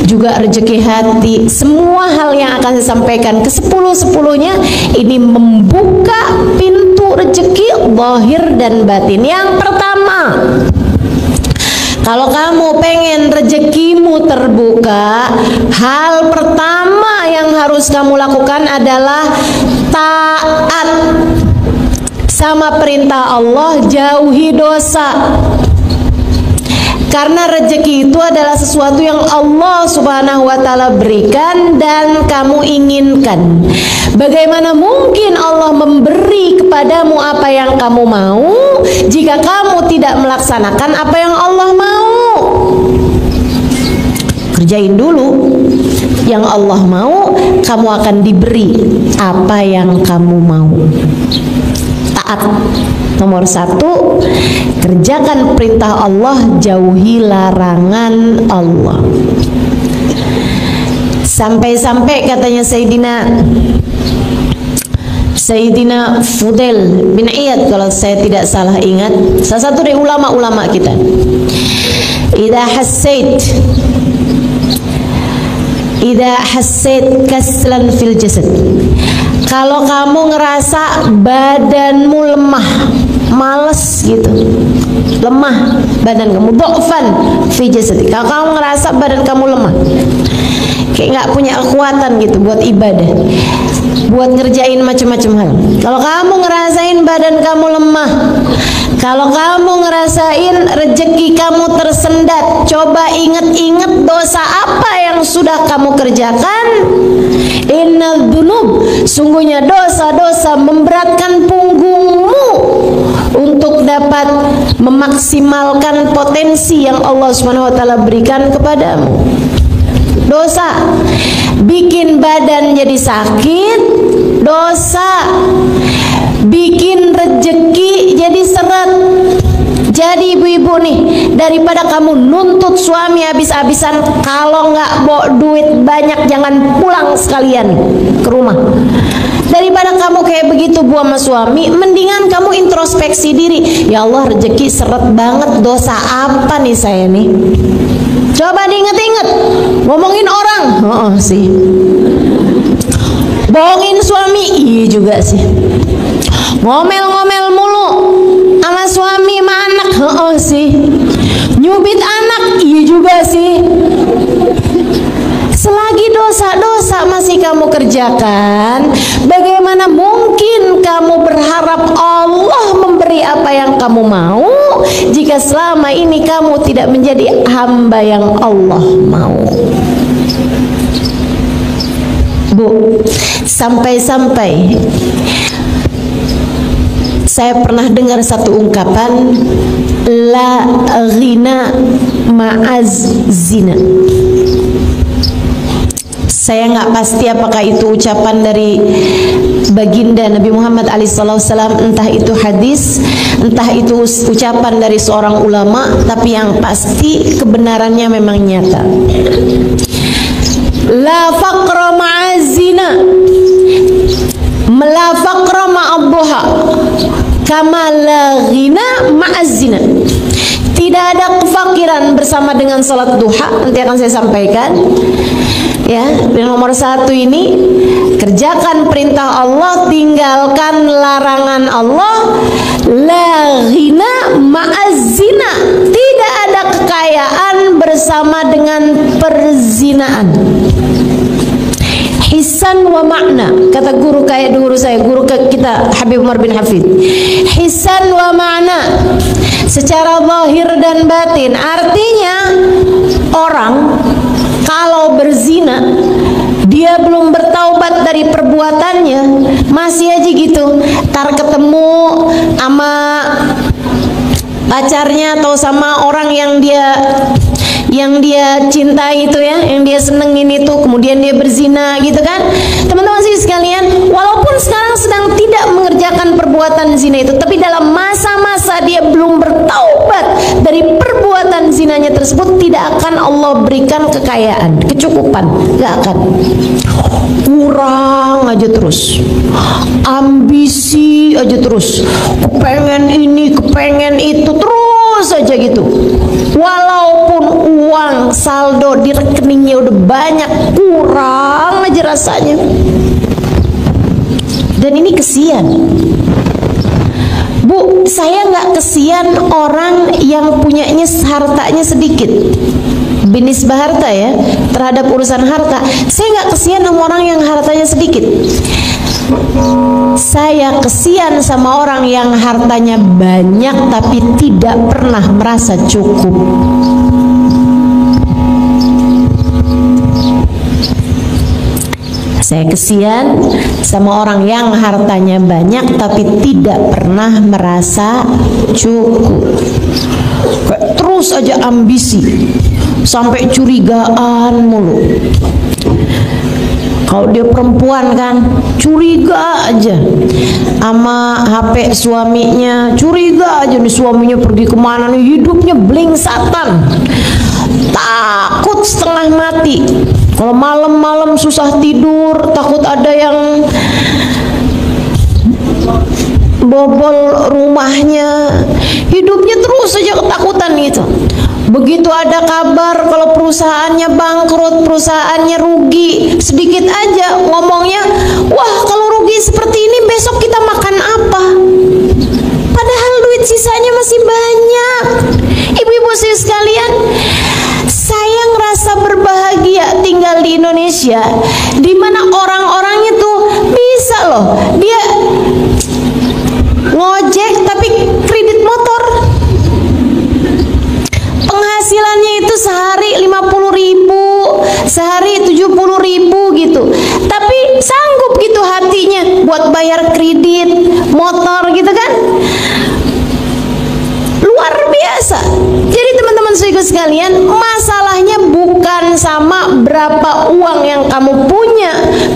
Juga rezeki hati, semua hal yang akan saya sampaikan ke 10-10-nya ini membuka pintu rezeki zahir dan batin. Yang pertama, Kalau kamu pengen rezekimu terbuka, hal pertama yang harus kamu lakukan adalah taat sama perintah Allah, jauhi dosa. Karena rezeki itu adalah sesuatu yang Allah Subhanahu wa ta'ala berikan dan kamu inginkan. Bagaimana mungkin Allah memberi kepadamu apa yang kamu mau jika kamu tidak melaksanakan apa yang Allah mau? Kerjain dulu yang Allah mau, kamu akan diberi apa yang kamu mau. Taat. Nomor 1, kerjakan perintah Allah, jauhi larangan Allah. Sampai-sampai katanya Sayyidina Fudail bin Iyad, kalau saya tidak salah ingat, salah satu dari ulama-ulama kita, idza hassait kaslan fil jasad, kalau kamu ngerasa badanmu lemah, males gitu, lemah badan kamu, dha'fan fi jasad, kalau kamu ngerasa badan kamu lemah, kayak nggak punya kekuatan gitu buat ibadah, buat ngerjain macam-macam hal. Kalau kamu ngerasain badan kamu lemah, kalau kamu ngerasain rezeki kamu tersendat, coba ingat-ingat dosa apa yang sudah kamu kerjakan. Innal dzunub, sungguhnya dosa-dosa memberatkan punggungmu untuk dapat memaksimalkan potensi yang Allah Subhanahu wa ta'ala berikan kepadamu. Dosa bikin badan jadi sakit, dosa bikin rezeki jadi seret. Jadi ibu-ibu nih, daripada kamu nuntut suami habis-habisan, kalau nggak bawa duit banyak jangan pulang sekalian ke rumah. Daripada kamu kayak begitu bu sama suami, mendingan kamu introspeksi diri. Ya Allah, rezeki seret banget, dosa apa nih saya nih? Coba diinget-inget. Ngomongin orang, sih. Bohongin suami, iya juga sih. Ngomel-ngomel mulu sama suami sama anak, sih. Nyubit anak, iya juga sih. Selagi dosa-dosa masih kamu kerjakan, bagaimana mungkin kamu berharap Allah memberi apa yang kamu mau jika selama ini kamu tidak menjadi hamba yang Allah mau? Bu, sampai-sampai saya pernah dengar satu ungkapan, la ghina ma'az zina. Saya nggak pasti apakah itu ucapan dari baginda Nabi Muhammad SAW, entah itu hadis, entah itu ucapan dari seorang ulama, tapi yang pasti kebenarannya memang nyata. La faqra ma'azina, la faqra ma'abduha, kama la ghina ma'azina. Tidak ada kefakiran bersama dengan salat duha. Nanti akan saya sampaikan. Ya, nomor 1 ini, kerjakan perintah Allah, tinggalkan larangan Allah. La ghina ma'azina, tidak ada kekayaan bersama dengan perzinaan. Hisan wa makna, kata guru saya, guru kita Habib Umar bin Hafid. Hisan wa makna, secara zahir dan batin. Artinya orang kalau berzina, dia belum bertaubat dari perbuatannya, masih aja gitu, tar ketemu sama pacarnya atau sama orang yang dia cintai itu ya, yang dia senengin itu, kemudian dia berzina gitu kan. Teman-teman sih sekalian, walaupun sekarang sedang tidak mengerjakan perbuatan zina itu, tapi dalam masa-masa dia belum bertaubat dari perbuatan zinanya tersebut, tidak akan Allah berikan kekayaan, kecukupan, gak akan. Kurang aja terus, ambisi aja terus, kepengen ini, kepengen itu, terus aja gitu. Walaupun uang saldo di rekeningnya udah banyak, kurang aja rasanya. Dan ini kesian. Bu, Bu, saya nggak kesian orang yang punyanya hartanya sedikit. Binisbah harta ya, terhadap urusan harta, saya nggak kesian sama orang yang hartanya sedikit. Saya kesian sama orang yang hartanya banyak tapi tidak pernah merasa cukup. Saya kesian sama orang yang hartanya banyak tapi tidak pernah merasa cukup. Terus aja ambisi, sampai curigaan mulu. Kalau dia perempuan kan curiga aja sama HP suaminya, curiga aja nih suaminya pergi kemana nih, hidupnya blingsatan, takut setengah mati. Kalau malam-malam susah tidur, takut ada yang bobol rumahnya, hidupnya terus saja ketakutan gitu. Begitu ada kabar kalau perusahaannya bangkrut, perusahaannya rugi, sedikit aja ngomongnya, wah kalau rugi seperti ini besok kita makan apa? Padahal duit sisanya masih banyak. Ibu-ibu sekalian, saya ngerasa berbahagia tinggal di Indonesia, di mana orang-orangnya tuh bisa loh, dia ngojek tapi kredit motor, penghasilannya itu sehari 50.000, sehari 70.000 gitu, tapi sanggup gitu hatinya buat bayar kredit motor gitu kan, luar biasa. Jadi teman-teman sekalian, masalahnya bukan sama berapa uang yang kamu punya,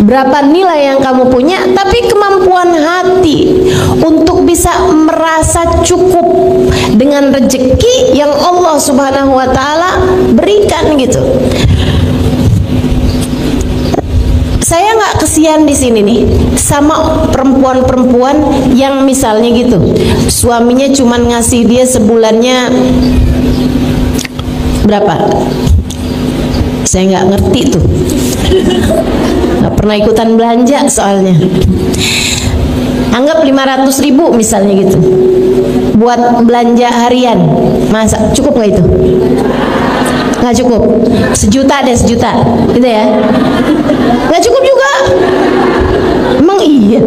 berapa nilai yang kamu punya, tapi kemampuan hati untuk bisa merasa cukup dengan rezeki yang Allah Subhanahu wa taala berikan gitu. Saya nggak kesian di sini nih sama perempuan-perempuan yang misalnya gitu, suaminya cuman ngasih dia sebulannya berapa? Saya nggak ngerti tuh, nggak pernah ikutan belanja soalnya. Anggap 500.000 misalnya gitu, buat belanja harian, masa cukup nggak itu? Nggak cukup. 1 juta deh, 1 juta gitu ya, nggak cukup juga. Emang iya?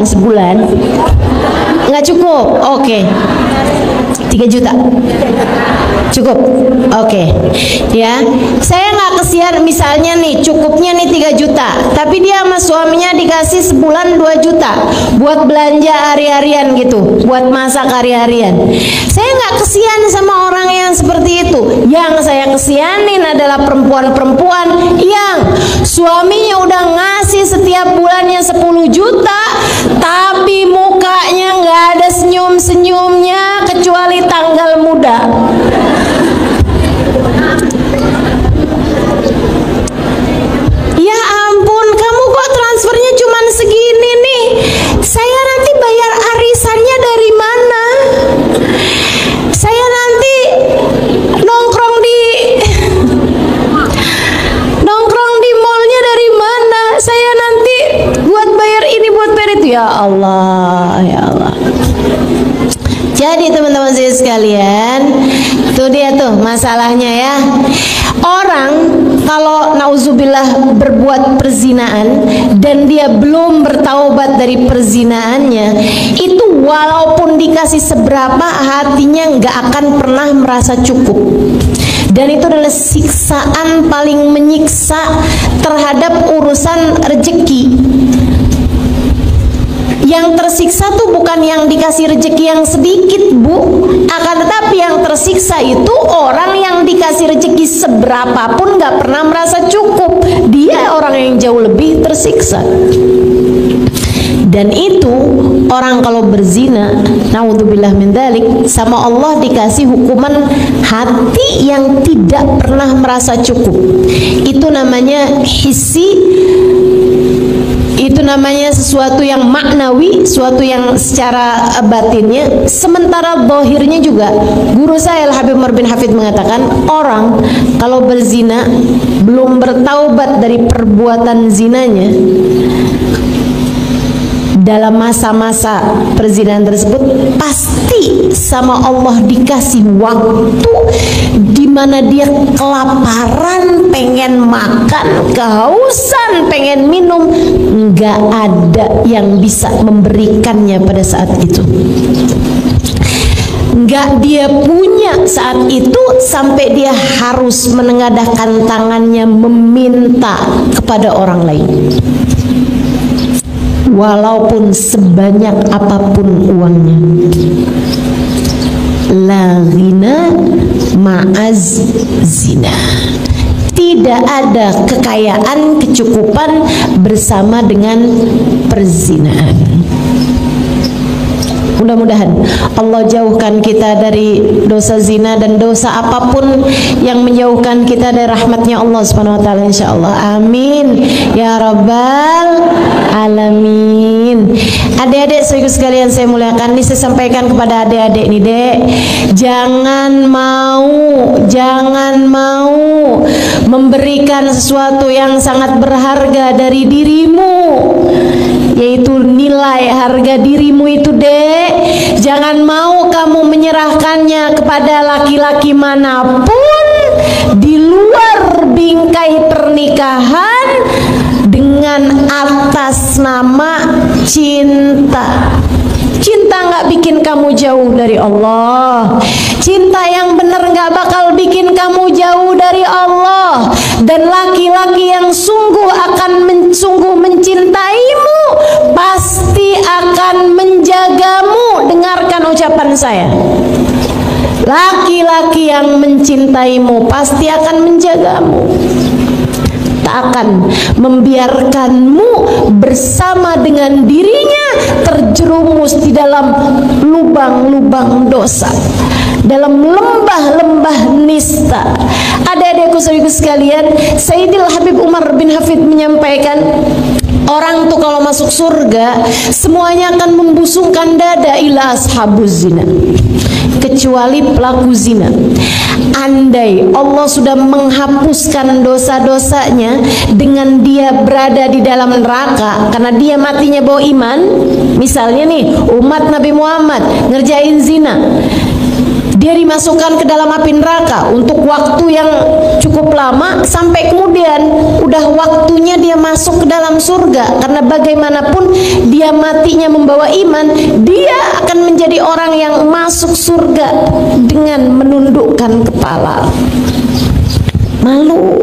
Sebulan nggak cukup. Oke, 3 juta cukup. Oke, ya, saya nggak kesian misalnya nih cukupnya nih 3 juta, tapi dia sama suaminya dikasih sebulan 2 juta buat belanja hari-harian gitu, buat masak hari-harian. Saya nggak kesian sama orang yang seperti itu. Yang saya kesianin adalah perempuan-perempuan yang suaminya udah ngasih setiap bulannya 10 juta, tapi mukanya nggak ada senyum-senyumnya kecuali tanggal muda. Ya ampun, kamu kok transfernya cuman segini nih? Saya nanti bayar arisannya dari mana? Saya nanti nongkrong di mallnya dari mana? Saya nanti buat bayar ini, buat bayar itu. Ya Allah, ya Allah. Jadi teman-teman saya sekalian, itu dia tuh masalahnya ya. Orang kalau nauzubillah berbuat perzinaan dan dia belum bertaubat dari perzinaannya, itu walaupun dikasih seberapa, hatinya nggak akan pernah merasa cukup. Dan itu adalah siksaan paling menyiksa terhadap urusan rezeki. Yang tersiksa tuh bukan yang dikasih rezeki yang sedikit, Bu, akan tetapi yang tersiksa itu orang yang dikasih rezeki seberapapun gak pernah merasa cukup. Dia orang yang jauh lebih tersiksa. Dan itu orang kalau berzina, naudzubillah min dzalik, sama Allah dikasih hukuman hati yang tidak pernah merasa cukup. Itu namanya hissi, Itu namanya sesuatu yang maknawi, sesuatu yang secara batinnya. Sementara zahirnya juga, guru saya Al-Habib Umar bin Hafid mengatakan, orang kalau berzina belum bertaubat dari perbuatan zinanya, dalam masa-masa perzinahan tersebut pasti sama Allah dikasih waktu di mana dia kelaparan, pengen makan, kehausan, pengen minum, nggak ada yang bisa memberikannya pada saat itu. Nggak dia punya saat itu sampai dia harus menengadahkan tangannya meminta kepada orang lain. Walaupun sebanyak apapun uangnya. La ghina ma'az zina. Tidak ada kekayaan, kecukupan bersama dengan perzinahan. Mudah-mudahan Allah jauhkan kita dari dosa zina dan dosa apapun yang menjauhkan kita dari rahmatnya Allah Subhanahu wa taala, insyaallah. Amin ya rabbal alamin. Adik-adik sekalian saya muliakan, ini saya sampaikan kepada adik-adik nih, Dek. Jangan mau memberikan sesuatu yang sangat berharga dari dirimu, yaitu nilai harga dirimu itu, Dek. Jangan mau kamu menyerahkannya kepada laki-laki manapun di luar bingkai pernikahan dengan atas nama cinta. Cinta nggak bikin kamu jauh dari Allah. Cinta yang benar nggak bakal bikin kamu jauh dari Allah. Dan laki-laki yang sungguh mencintaimu pasti akan menjagamu. Dengarkan ucapan saya. Laki-laki yang mencintaimu pasti akan menjagamu. Tak akan membiarkanmu bersama dengan dirinya terjerumus di dalam lubang-lubang dosa, dalam lembah-lembah nista. Adik-adikku sekalian, Sayyidil Habib Umar bin Hafid menyampaikan, orang tuh kalau masuk surga semuanya akan membusungkan dada ila ashabuz zina, kecuali pelaku zina. Andai Allah sudah menghapuskan dosa-dosanya dengan dia berada di dalam neraka karena dia matinya bawa iman, misalnya nih umat Nabi Muhammad ngerjain zina, dia dimasukkan ke dalam api neraka untuk waktu yang cukup lama sampai kemudian udah waktunya dia masuk ke dalam surga, karena bagaimanapun dia matinya membawa iman, dia akan menjadi orang yang masuk surga dengan menundukkan kepala. Malu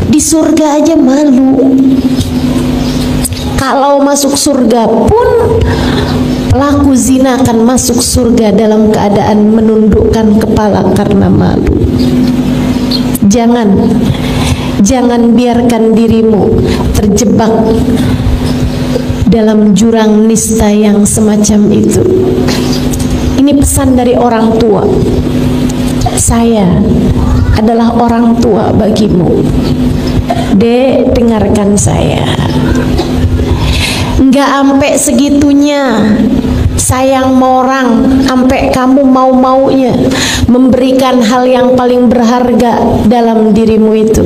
di surga aja malu, kalau masuk surga pun pelaku zina akan masuk surga dalam keadaan menundukkan kepala karena malu. Jangan biarkan dirimu terjebak dalam jurang nista yang semacam itu. Ini pesan dari orang tua. Saya adalah orang tua bagimu. Dek, dengarkan saya. Enggak sampai segitunya sayang sama orang sampai kamu mau-maunya memberikan hal yang paling berharga dalam dirimu itu.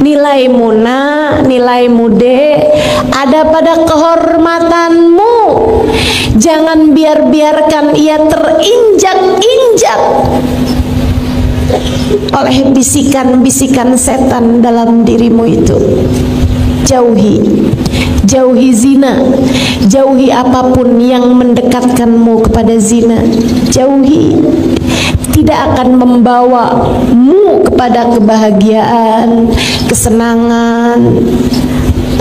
Nilaimu nak, nilaimu dek, ada pada kehormatanmu. Jangan biarkan ia terinjak-injak oleh bisikan-bisikan setan dalam dirimu itu. Jauhi zina, jauhi apapun yang mendekatkanmu kepada zina. Jauhi, tidak akan membawamu kepada kebahagiaan, kesenangan,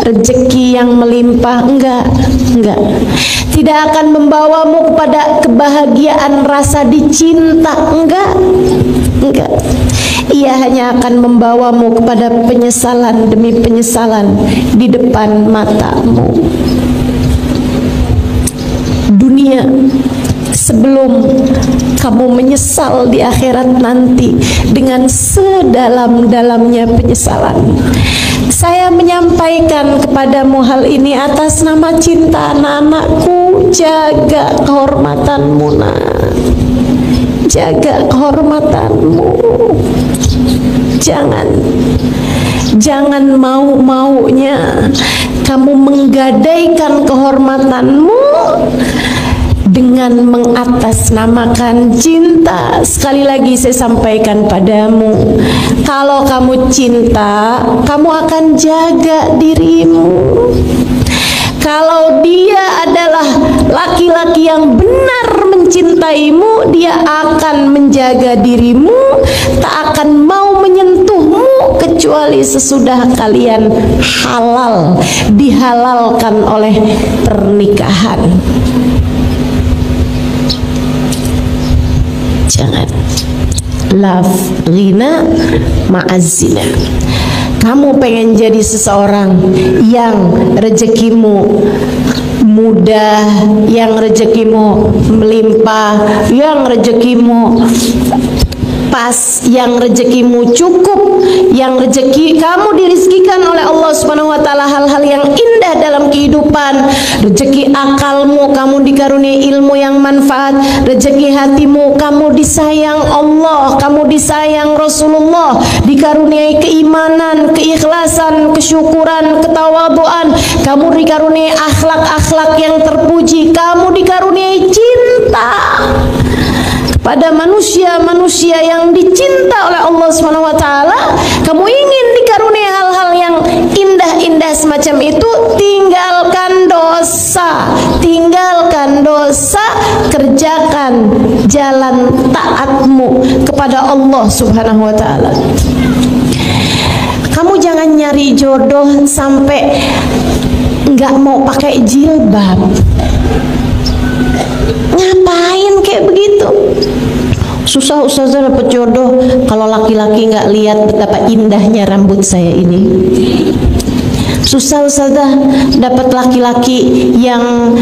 rezeki yang melimpah. Enggak. Tidak akan membawamu kepada kebahagiaan rasa dicinta. Enggak. Ia hanya akan membawamu kepada penyesalan demi penyesalan di depan matamu. Dunia sebelum kamu menyesal di akhirat nanti dengan sedalam-dalamnya penyesalan. Saya menyampaikan kepadamu hal ini atas nama cinta anak-anakku. Jaga kehormatanmu, nak. Jaga kehormatanmu. Jangan mau-maunya kamu menggadaikan kehormatanmu dengan mengatasnamakan cinta. Sekali lagi saya sampaikan padamu, kalau kamu cinta, kamu akan jaga dirimu. Kalau dia adalah laki-laki yang benar mencintaimu, dia akan menjaga dirimu, tak akan mau menyentuhmu kecuali sesudah kalian halal, dihalalkan oleh pernikahan. Jangan love ghina ma'azina. Kamu pengen jadi seseorang yang rezekimu mudah, yang rezekimu melimpah, yang rezekimu pas, yang rezekimu cukup, yang rezeki kamu dirizkikan oleh Allah Subhanahu wa taala hal-hal yang indah dalam kehidupan. Rezeki akalmu, kamu dikaruniai ilmu yang manfaat. Rezeki hatimu, kamu disayang Allah, kamu disayang Rasulullah, dikaruniai keimanan, keikhlasan, kesyukuran, ketawaduan. Kamu dikaruniai akhlak-akhlak yang terpuji, kamu dikaruniai cinta pada manusia-manusia yang dicinta oleh Allah Subhanahu wa taala. Kamu ingin dikaruniai hal-hal yang indah-indah semacam itu, tinggalkan dosa, kerjakan jalan taatmu kepada Allah Subhanahu wa taala. Kamu jangan nyari jodoh sampai nggak mau pakai jilbab. Ngapain kayak begitu? Susah ustazah dapat jodoh kalau laki-laki nggak lihat betapa indahnya rambut saya ini. Susah ustazah dapat laki-laki yang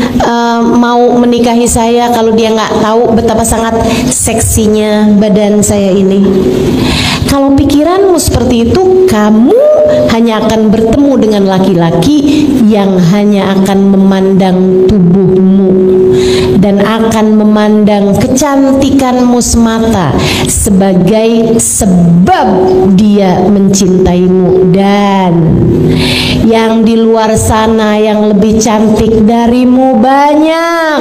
mau menikahi saya kalau dia nggak tahu betapa sangat seksinya badan saya ini. Kalau pikiranmu seperti itu, kamu hanya akan bertemu dengan laki-laki yang hanya akan memandang tubuhmu dan akan memandang kecantikanmu semata sebagai sebab dia mencintaimu. Dan yang di luar sana yang lebih cantik darimu banyak,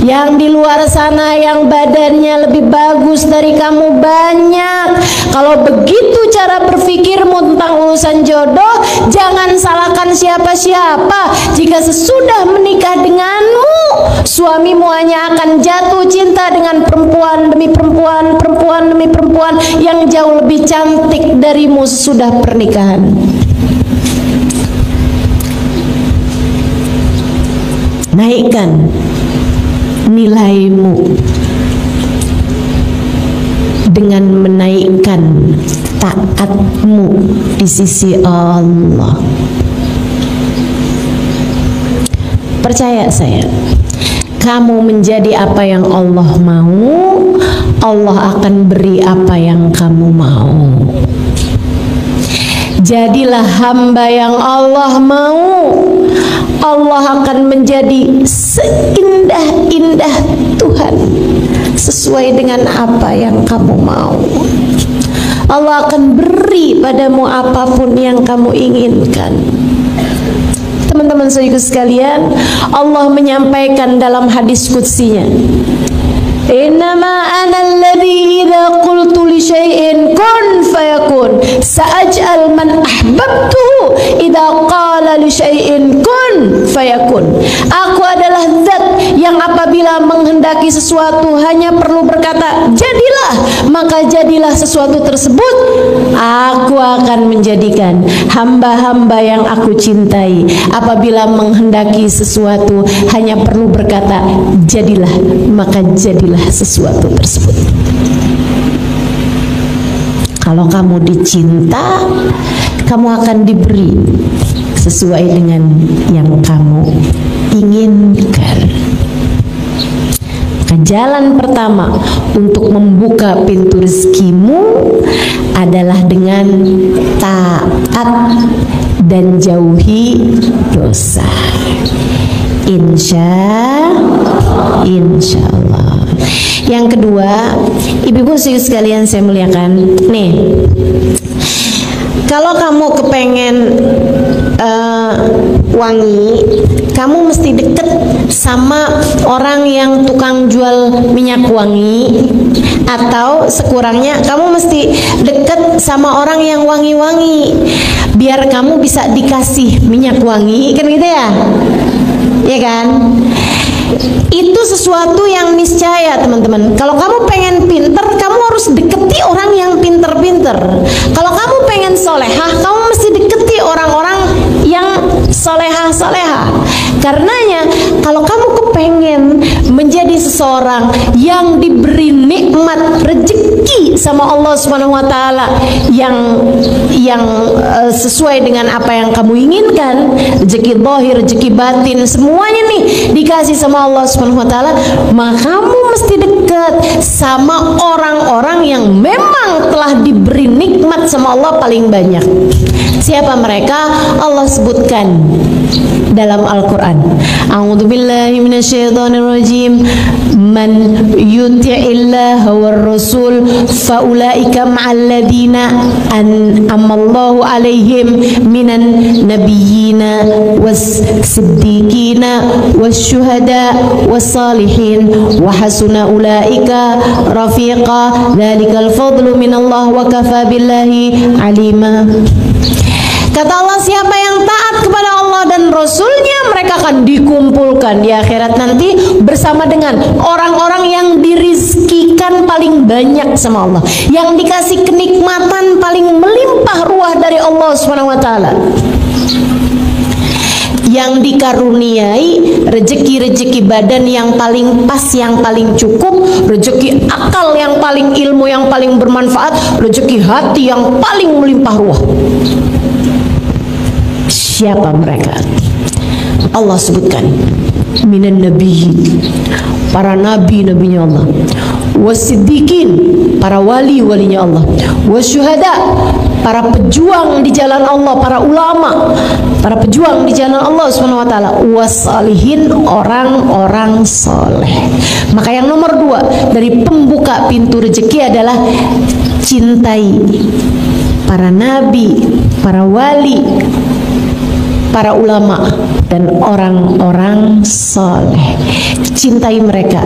yang di luar sana yang badannya lebih bagus dari kamu banyak. Kalau begitu cara berpikirmu tentang urusan jodoh, jangan salahkan siapa-siapa. Jika sesudah menikah denganmu, suamimu hanya akan jatuh cinta dengan perempuan demi perempuan, perempuan demi perempuan yang jauh lebih cantik darimu sesudah pernikahan. Naikkan nilaimu dengan menaikkan taatmu di sisi Allah. Percaya saya, kamu menjadi apa yang Allah mau, Allah akan beri apa yang kamu mau. Jadilah hamba yang Allah mau, Allah akan menjadi seindah-indah Tuhan sesuai dengan apa yang kamu mau. Allah akan beri padamu apapun yang kamu inginkan. Teman-teman saudaraku sekalian, Allah menyampaikan dalam hadis qudsinya, innama ana alladhi idza qultu li syai'in kun fayakun sa'aj'al man ahbabtuhu idza qala li syai'in kun fayakun. Aku adalah zat yang apabila menghendaki sesuatu hanya perlu berkata jadilah, maka jadilah sesuatu tersebut. Aku akan menjadikan hamba-hamba yang aku cintai apabila menghendaki sesuatu hanya perlu berkata jadilah, maka jadilah sesuatu tersebut. Kalau kamu dicinta, kamu akan diberi sesuai dengan yang kamu inginkan. Maka Jalan pertama untuk membuka pintu rezekimu adalah dengan taat dan jauhi dosa. Insya Allah. Yang kedua, ibu-ibu sekalian saya muliakan, nih, kalau kamu kepengen wangi, kamu mesti deket sama orang yang tukang jual minyak wangi, atau sekurangnya kamu mesti deket sama orang yang wangi-wangi, biar kamu bisa dikasih minyak wangi, kan gitu ya? Ya kan? Itu sesuatu yang niscaya, teman-teman. Kalau kamu pengen pinter, kamu harus deketi orang yang pinter-pinter. Kalau kamu pengen solehah, kamu mesti deketi orang-orang yang solehah-solehah. Karenanya, kalau kamu kepengen menjadi seseorang yang diberi nikmat rezeki sama Allah Subhanahu wa taala yang sesuai dengan apa yang kamu inginkan, rezeki zahir, rezeki batin, semuanya nih dikasih sama Allah Subhanahu wa taala, maka kamu mesti dekat sama orang-orang yang memang telah diberi nikmat sama Allah paling banyak. Siapa mereka? Allah sebutkan dalam Al-Quran. A'udzubillahi minasyaitonirrajim. Man yuti'illaha war rasul faulaika ma'al ladina an'amallahu alaihim minan nabiyyina was siddiqina was syuhada was salihin wa hasuna ulaika rafiqa. Dzalikal fadlu minallah wa kafa billahi alima. Kata Allah, siapa yang taat kepada Allah dan Rasulnya, mereka akan dikumpulkan di akhirat nanti bersama dengan orang-orang yang dirizkikan paling banyak sama Allah, yang dikasih kenikmatan paling melimpah ruah dari Allah Subhanahu wa taala, yang dikaruniai rezeki-rezeki badan yang paling pas, yang paling cukup, rezeki akal yang paling, ilmu yang paling bermanfaat, rezeki hati yang paling melimpah ruah. Siapa mereka? Allah sebutkan, minan nabiyyin, para nabi-nabinya Allah, wasiddiqin, para wali-walinya Allah, wasyuhada, para pejuang di jalan Allah, para ulama, para pejuang di jalan Allah Subhanahu wa taala, wasalihin, orang-orang soleh. Maka yang nomor 2 dari pembuka pintu rezeki adalah cintai para nabi, para wali, para ulama, dan orang-orang soleh. Cintai mereka.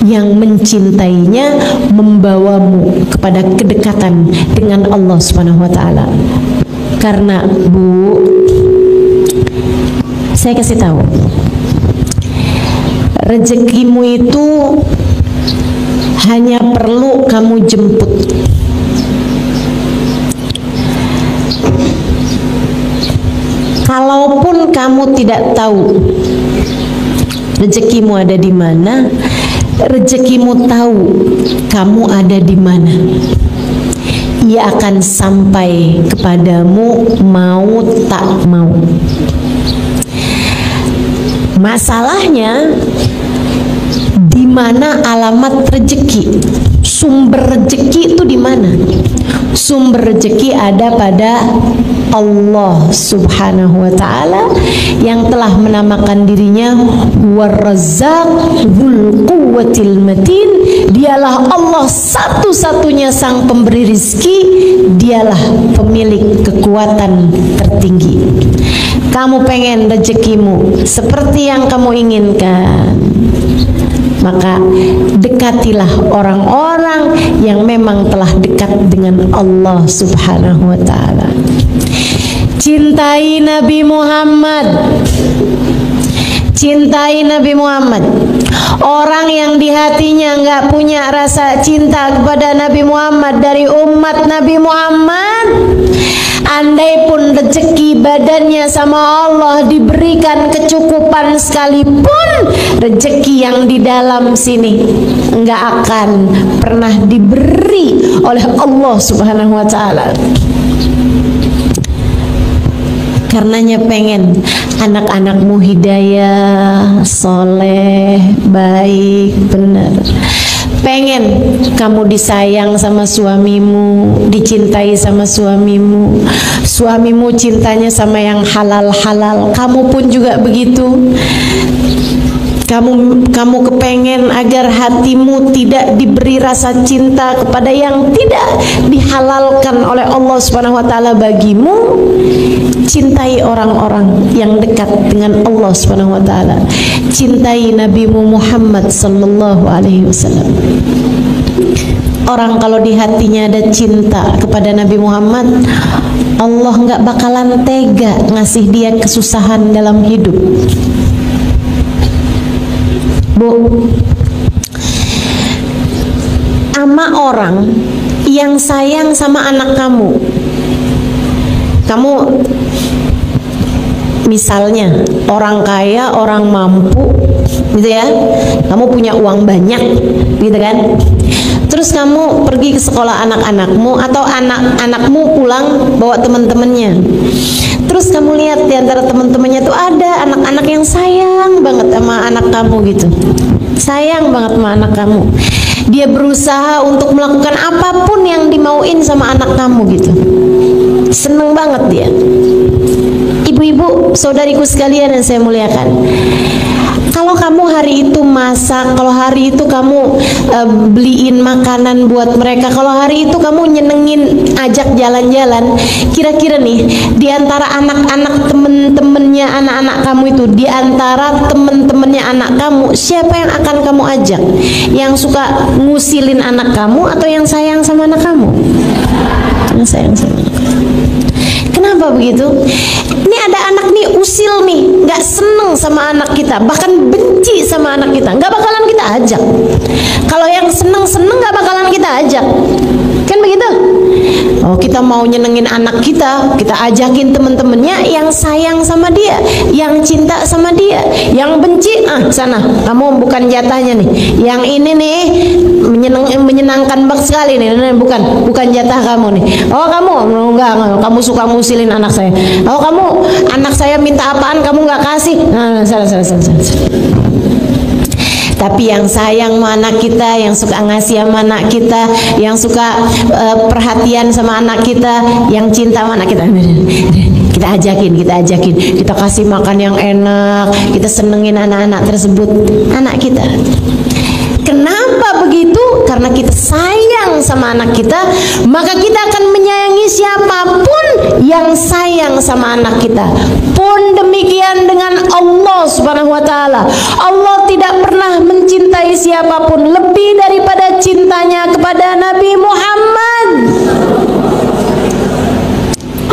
Yang mencintainya membawamu kepada kedekatan dengan Allah Subhanahu wa taala. Karena, Bu, saya kasih tahu, rezekimu itu hanya perlu kamu jemput. Kalaupun kamu tidak tahu rezekimu ada di mana, rezekimu tahu kamu ada di mana. Ia akan sampai kepadamu mau tak mau. Masalahnya, di mana alamat rezeki? Sumber rezeki itu di mana? Sumber rezeki ada pada Allah Subhanahu wa taala yang telah menamakan dirinya War-Razzaq Dzul Quwwatil Matin. Dialah Allah satu-satunya sang pemberi rizki, dialah pemilik kekuatan tertinggi. Kamu pengen rezekimu seperti yang kamu inginkan, maka dekatilah orang-orang yang memang telah dekat dengan Allah Subhanahu wa taala. Cintai Nabi Muhammad. Cintai Nabi Muhammad. Orang yang di hatinya nggak punya rasa cinta kepada Nabi Muhammad dari umat Nabi Muhammad, andai pun rezeki badannya sama Allah diberikan kecukupan sekalipun, rezeki yang di dalam sini nggak akan pernah diberi oleh Allah Subhanahu wa taala. Karenanya pengen anak-anakmu hidayah, soleh, baik, benar. Pengen kamu disayang sama suamimu, dicintai sama suamimu, suamimu cintanya sama yang halal-halal, kamu pun juga begitu. Kamu kepengen agar hatimu tidak diberi rasa cinta kepada yang tidak dihalalkan oleh Allah Subhanahu wa taala bagimu. Cintai orang-orang yang dekat dengan Allah Subhanahu wa taala. Cintai Nabi Muhammad sallallahu alaihi wasallam. Orang kalau di hatinya ada cinta kepada Nabi Muhammad, Allah nggak bakalan tega ngasih dia kesusahan dalam hidup. Bu, ama orang yang sayang sama anak kamu, misalnya orang kaya, orang mampu, gitu ya, kamu punya uang banyak, gitu kan? Terus kamu pergi ke sekolah anak-anakmu atau anak-anakmu pulang bawa teman-temannya. Terus kamu lihat di antara teman-temannya tuh ada anak-anak yang sayang banget sama anak kamu gitu. Sayang banget sama anak kamu. Dia berusaha untuk melakukan apapun yang dimauin sama anak kamu gitu. Seneng banget dia. Ibu-ibu, saudariku sekalian yang saya muliakan, kalau kamu hari itu masak, kalau hari itu kamu beliin makanan buat mereka, kalau hari itu kamu nyenengin, ajak jalan-jalan, kira-kira nih di antara anak-anak temen-temennya anak-anak kamu itu, di antara temen-temennya anak kamu, siapa yang akan kamu ajak? Yang suka ngusilin anak kamu atau yang sayang sama anak kamu? Yang sayang sama anak kamu. Kenapa begitu? Ini ada anak nih usil nih, nggak seneng sama anak kita, bahkan benci sama anak kita, nggak bakalan kita ajak. Kalau yang seneng-seneng nggak bakalan kita ajak, kan begitu? Oh, kita mau nyenengin anak kita ajakin temen-temennya yang sayang sama dia, yang cinta sama dia. Yang benci, sana, kamu bukan jatahnya nih. Yang ini nih menyenangkan banget sekali nih, bukan jatah kamu nih. Oh, kamu enggak, kamu suka musilin anak saya. Oh, kamu anak saya minta apaan kamu nggak kasih. Salah. Tapi yang sayang sama anak kita, yang suka ngasih sama anak kita, yang suka perhatian sama anak kita, yang cinta sama anak kita, kita ajakin, kita kasih makan yang enak, kita senengin anak-anak tersebut, anak kita. Kenapa begitu? Karena kita sayang sama anak kita, maka kita akan menyayangi siapapun yang sayang sama anak kita. Pun demikian dengan Allah Subhanahu wa taala. Allah tidak pernah mencintai siapapun lebih daripada cintanya kepada Nabi Muhammad.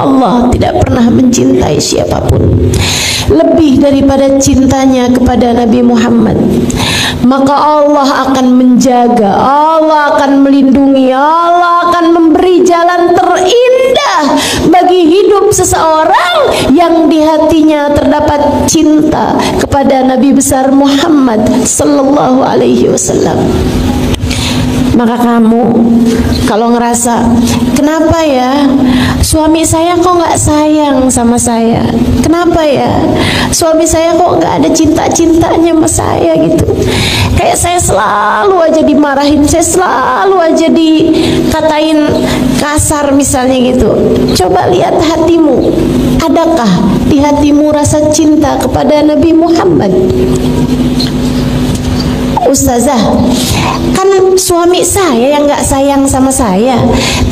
Allah tidak pernah mencintai siapapun lebih daripada cintanya kepada Nabi Muhammad. Maka Allah akan menjaga, Allah akan melindungi, Allah akan memberi jalan terindah bagi hidup seseorang yang di hatinya terdapat cinta kepada Nabi besar Muhammad sallallahu alaihi wasallam. Maka kamu kalau ngerasa, kenapa ya suami saya kok nggak sayang sama saya, kenapa ya suami saya kok nggak ada cinta-cintanya sama saya gitu, kayak saya selalu aja dimarahin, saya selalu aja dikatain kasar misalnya gitu. Coba lihat hatimu, adakah di hatimu rasa cinta kepada Nabi Muhammad? Ustazah, kan suami saya yang nggak sayang sama saya,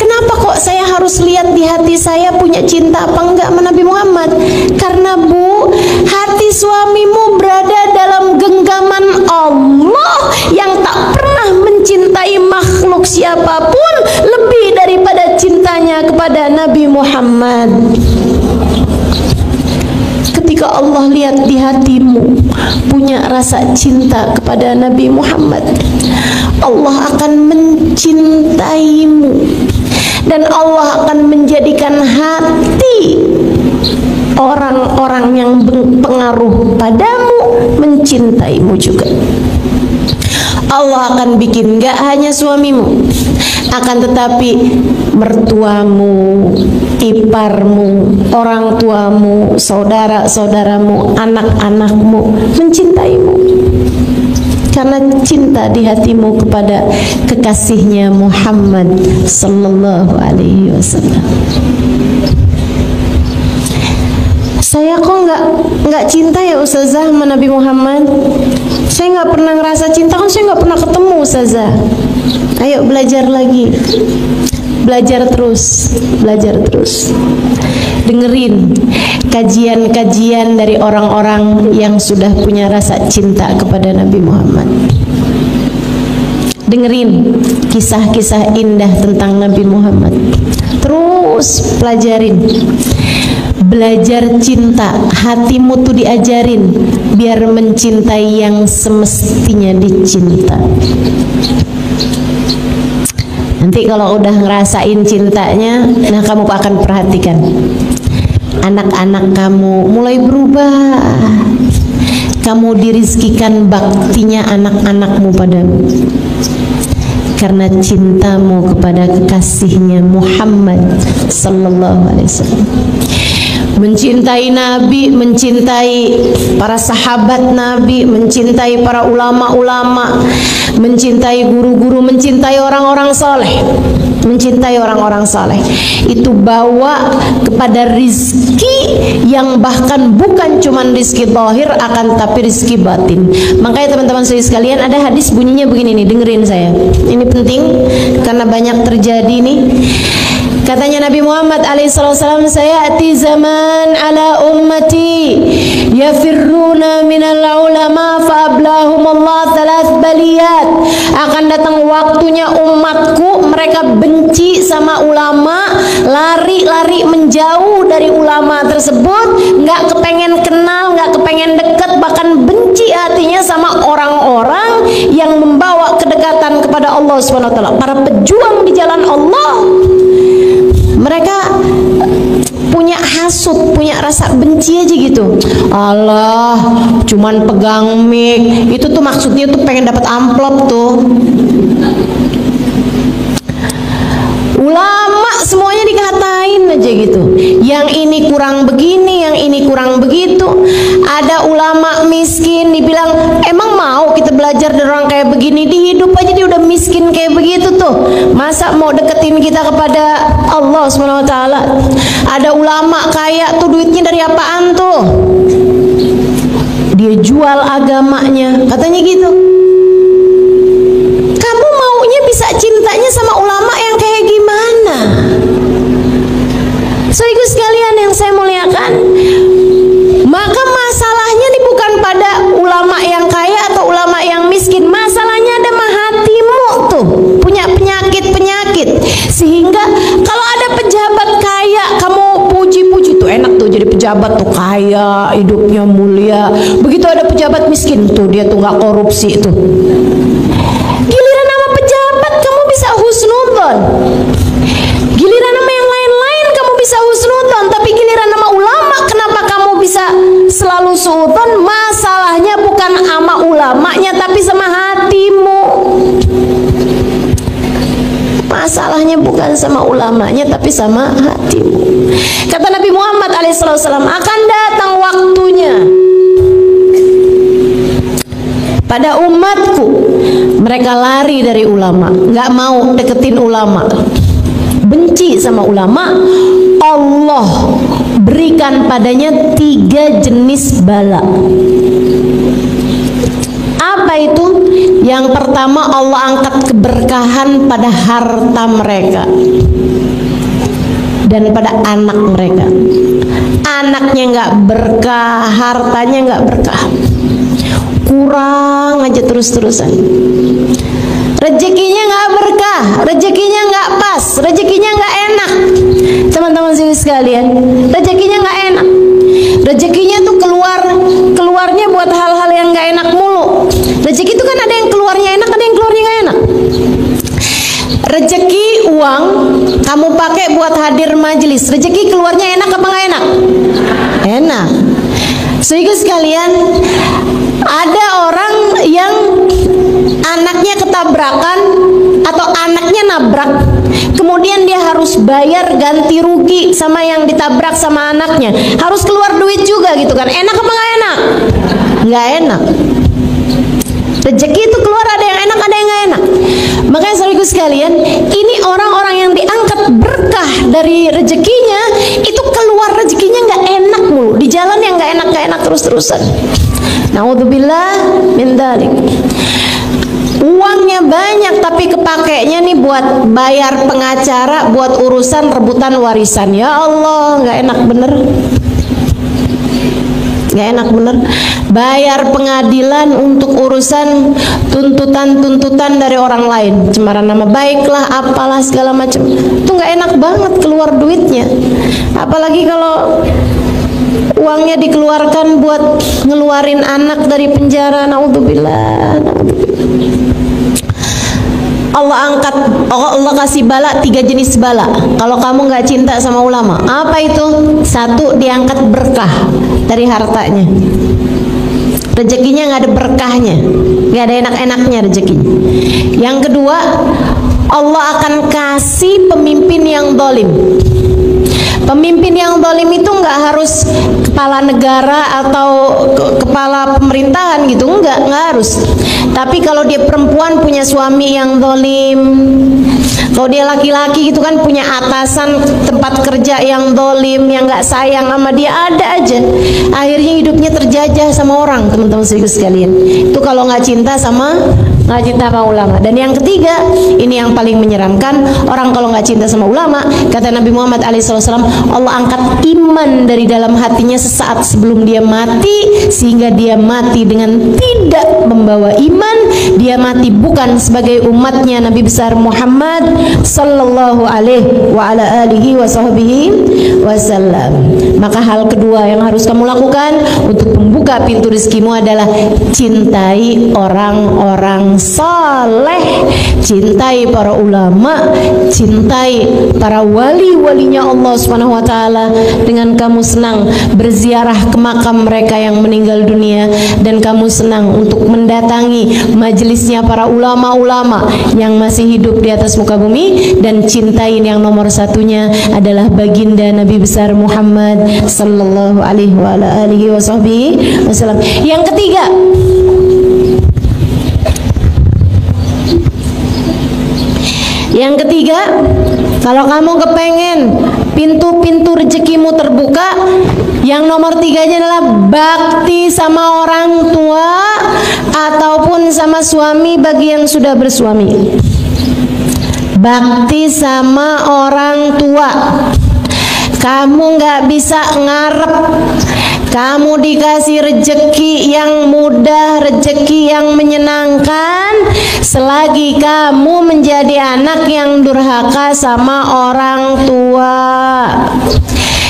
kenapa kok saya harus lihat di hati saya punya cinta apa enggak sama Nabi Muhammad? Karena Bu, hati suamimu berada dalam genggaman Allah yang tak pernah mencintai makhluk siapapun lebih daripada cintanya kepada Nabi Muhammad. Ketika Allah lihat di hatimu punya rasa cinta kepada Nabi Muhammad, Allah akan mencintaimu dan Allah akan menjadikan hati orang-orang yang berpengaruh padamu mencintaimu juga. Allah akan bikin gak hanya suamimu, akan tetapi mertuamu, iparmu, orang tuamu, saudara-saudaramu, anak-anakmu mencintaimu karena cinta di hatimu kepada kekasihnya Muhammad sallallahu alaihi wasallam. Saya kok nggak cinta ya Ustazah sama Nabi Muhammad. Saya nggak pernah ngerasa cinta, kan saya nggak pernah ketemu Ustazah. Ayo belajar lagi, belajar terus, belajar terus. Dengerin kajian-kajian dari orang-orang yang sudah punya rasa cinta kepada Nabi Muhammad. Dengerin kisah-kisah indah tentang Nabi Muhammad. Terus pelajarin. Belajar cinta, hatimu tuh diajarin biar mencintai yang semestinya dicinta. Nanti kalau udah ngerasain cintanya, nah kamu akan perhatikan anak-anak kamu mulai berubah. Kamu dirizkikan baktinya anak-anakmu padamu karena cintamu kepada kekasihnya Muhammad sallallahu alaihi wasallam. Mencintai Nabi, mencintai para sahabat Nabi, mencintai para ulama-ulama, mencintai guru-guru, mencintai orang-orang soleh, mencintai orang-orang soleh, itu bawa kepada rizki yang bahkan bukan cuma rizki zahir, akan tapi rizki batin. Makanya teman-teman sekalian, ada hadis bunyinya begini nih, dengerin saya. Ini penting karena banyak terjadi nih. Katanya Nabi Muhammad alaihissalam, sayati zaman ala ummati yafirruna minal ulama faablahumullah thalath baliyat. Akan datang waktunya umatku mereka benci sama ulama, lari-lari menjauh dari ulama tersebut, nggak kepengen kenal, nggak kepengen deket, bahkan benci hatinya sama orang-orang yang membawa kedekatan kepada Allah SWT, para pejuang di jalan Allah. Mereka punya hasut, punya rasa benci aja gitu. Allah, cuman pegang mic, itu tuh maksudnya tuh pengen dapat amplop tuh. Ulama semuanya dikatain aja gitu. Yang ini kurang begini, yang ini kurang begitu. Ada ulama miskin dibilang, emang mau kita belajar dari orang kayak begini? Di hidup aja dia udah miskin kayak begitu tuh. Masa mau deketin kita kepada Allah SWT? Ada ulama kaya tuh, duitnya dari apaan tuh? Dia jual agamanya, katanya gitu. Kamu maunya bisa cintanya sama ulama yang kayak gimana? Saudaraku sekalian yang saya muliakan, maka masalahnya ini bukan pada ulama yang kaya atau ulama yang miskin. Masalahnya ada mah hatimu tuh punya penyakit-penyakit, sehingga kalau ada pejabat kaya kamu puji-puji tuh, enak tuh jadi pejabat tuh, kaya, hidupnya mulia. Begitu ada pejabat miskin tuh, dia tuh nggak korupsi tuh. Giliran nama pejabat kamu bisa husnudzon, giliran nama yang lain-lain kamu bisa husnudzon, tapi giliran nama ulama kenapa kamu bisa selalu suudzon? Masalahnya bukan sama ulamanya tapi sama hatimu. Masalahnya bukan sama ulamanya tapi sama hatimu. Kata Nabi Muhammad alaihissalam, akan datang waktunya pada umatku mereka lari dari ulama, nggak mau deketin ulama, benci sama ulama. Allah berikan padanya 3 jenis bala. Apa itu? Yang pertama, Allah angkat keberkahan pada harta mereka dan pada anak mereka. Anaknya nggak berkah, hartanya nggak berkah, kurang aja terus-terusan. Rezekinya nggak berkah, rezekinya nggak pas, rezekinya nggak enak. Teman-teman sekalian, rezekinya nggak enak. Rezekinya tuh keluarnya buat hal-hal yang nggak enak mulu. Rezeki itu kan ada yang keluarnya enak, ada yang keluarnya nggak enak. Rezeki uang kamu pakai buat hadir majelis, rezeki keluarnya enak apa nggak enak? Enak. Saudara sekalian, ada orang yang anaknya ketabrakan atau anaknya nabrak, kemudian kemudian dia harus bayar ganti rugi sama yang ditabrak sama anaknya, harus keluar duit juga gitu kan. Enak apa nggak enak? Nggak enak. Rezeki itu keluar ada yang enak, ada yang nggak enak. Makanya saudaraku sekalian, ini orang-orang yang diangkat berkah dari rezekinya, itu keluar rezekinya nggak enak mulu, di jalan yang nggak enak terus-terusan. Naudzubillah min dzalik. Uangnya banyak tapi kepakainya nih buat bayar pengacara, buat urusan rebutan warisan. Ya Allah, nggak enak bener. Nggak enak bener. Bayar pengadilan untuk urusan tuntutan dari orang lain, cemaran nama baik lah, apalah segala macam. Itu nggak enak banget keluar duitnya. Apalagi kalau uangnya dikeluarkan buat ngeluarin anak dari penjara. Naudzubillah. Allah kasih bala, 3 jenis bala. Kalau kamu nggak cinta sama ulama, apa itu? 1, diangkat berkah dari hartanya. Rezekinya nggak ada berkahnya, nggak ada enak-enaknya rezekinya. Yang kedua, Allah akan kasih pemimpin yang zalim. Pemimpin yang zalim itu nggak harus kepala negara atau kepala pemerintahan gitu, nggak harus. Tapi kalau dia perempuan punya suami yang zalim, kalau dia laki-laki gitu kan punya atasan tempat kerja yang zalim, yang nggak sayang sama dia, ada aja. Akhirnya hidupnya terjajah sama orang, teman-teman sekalian. Itu kalau nggak cinta sama ulama. Dan yang ketiga, ini yang paling menyeramkan, orang kalau nggak cinta sama ulama, kata Nabi Muhammad SAW, Allah angkat iman dari dalam hatinya sesaat sebelum dia mati, sehingga dia mati dengan tidak membawa iman. Dia mati bukan sebagai umatnya Nabi besar Muhammad sallallahu alaihi wa ala alihi wa sahbihi wasallam. Maka hal kedua yang harus kamu lakukan untuk membuka pintu rezekimu adalah cintai orang-orang saleh, cintai para ulama, cintai para wali-walinya Allah Subhanahu wa taala. Dengan kamu senang berziarah ke makam mereka yang meninggal dunia, dan kamu senang untuk mendatangi majelisnya para ulama-ulama yang masih hidup di atas muka bumi, dan cintain yang nomor satunya adalah baginda Nabi besar Muhammad sallallahu alaihi wa alihi wasallam. Yang ketiga, kalau kamu kepengen pintu-pintu rezekimu terbuka, yang nomor 3-nya adalah bakti sama orang tua ataupun sama suami bagi yang sudah bersuami. Bakti sama orang tua. Kamu nggak bisa ngarep kamu dikasih rezeki yang mudah, rezeki yang menyenangkan, selagi kamu menjadi anak yang durhaka sama orang tua.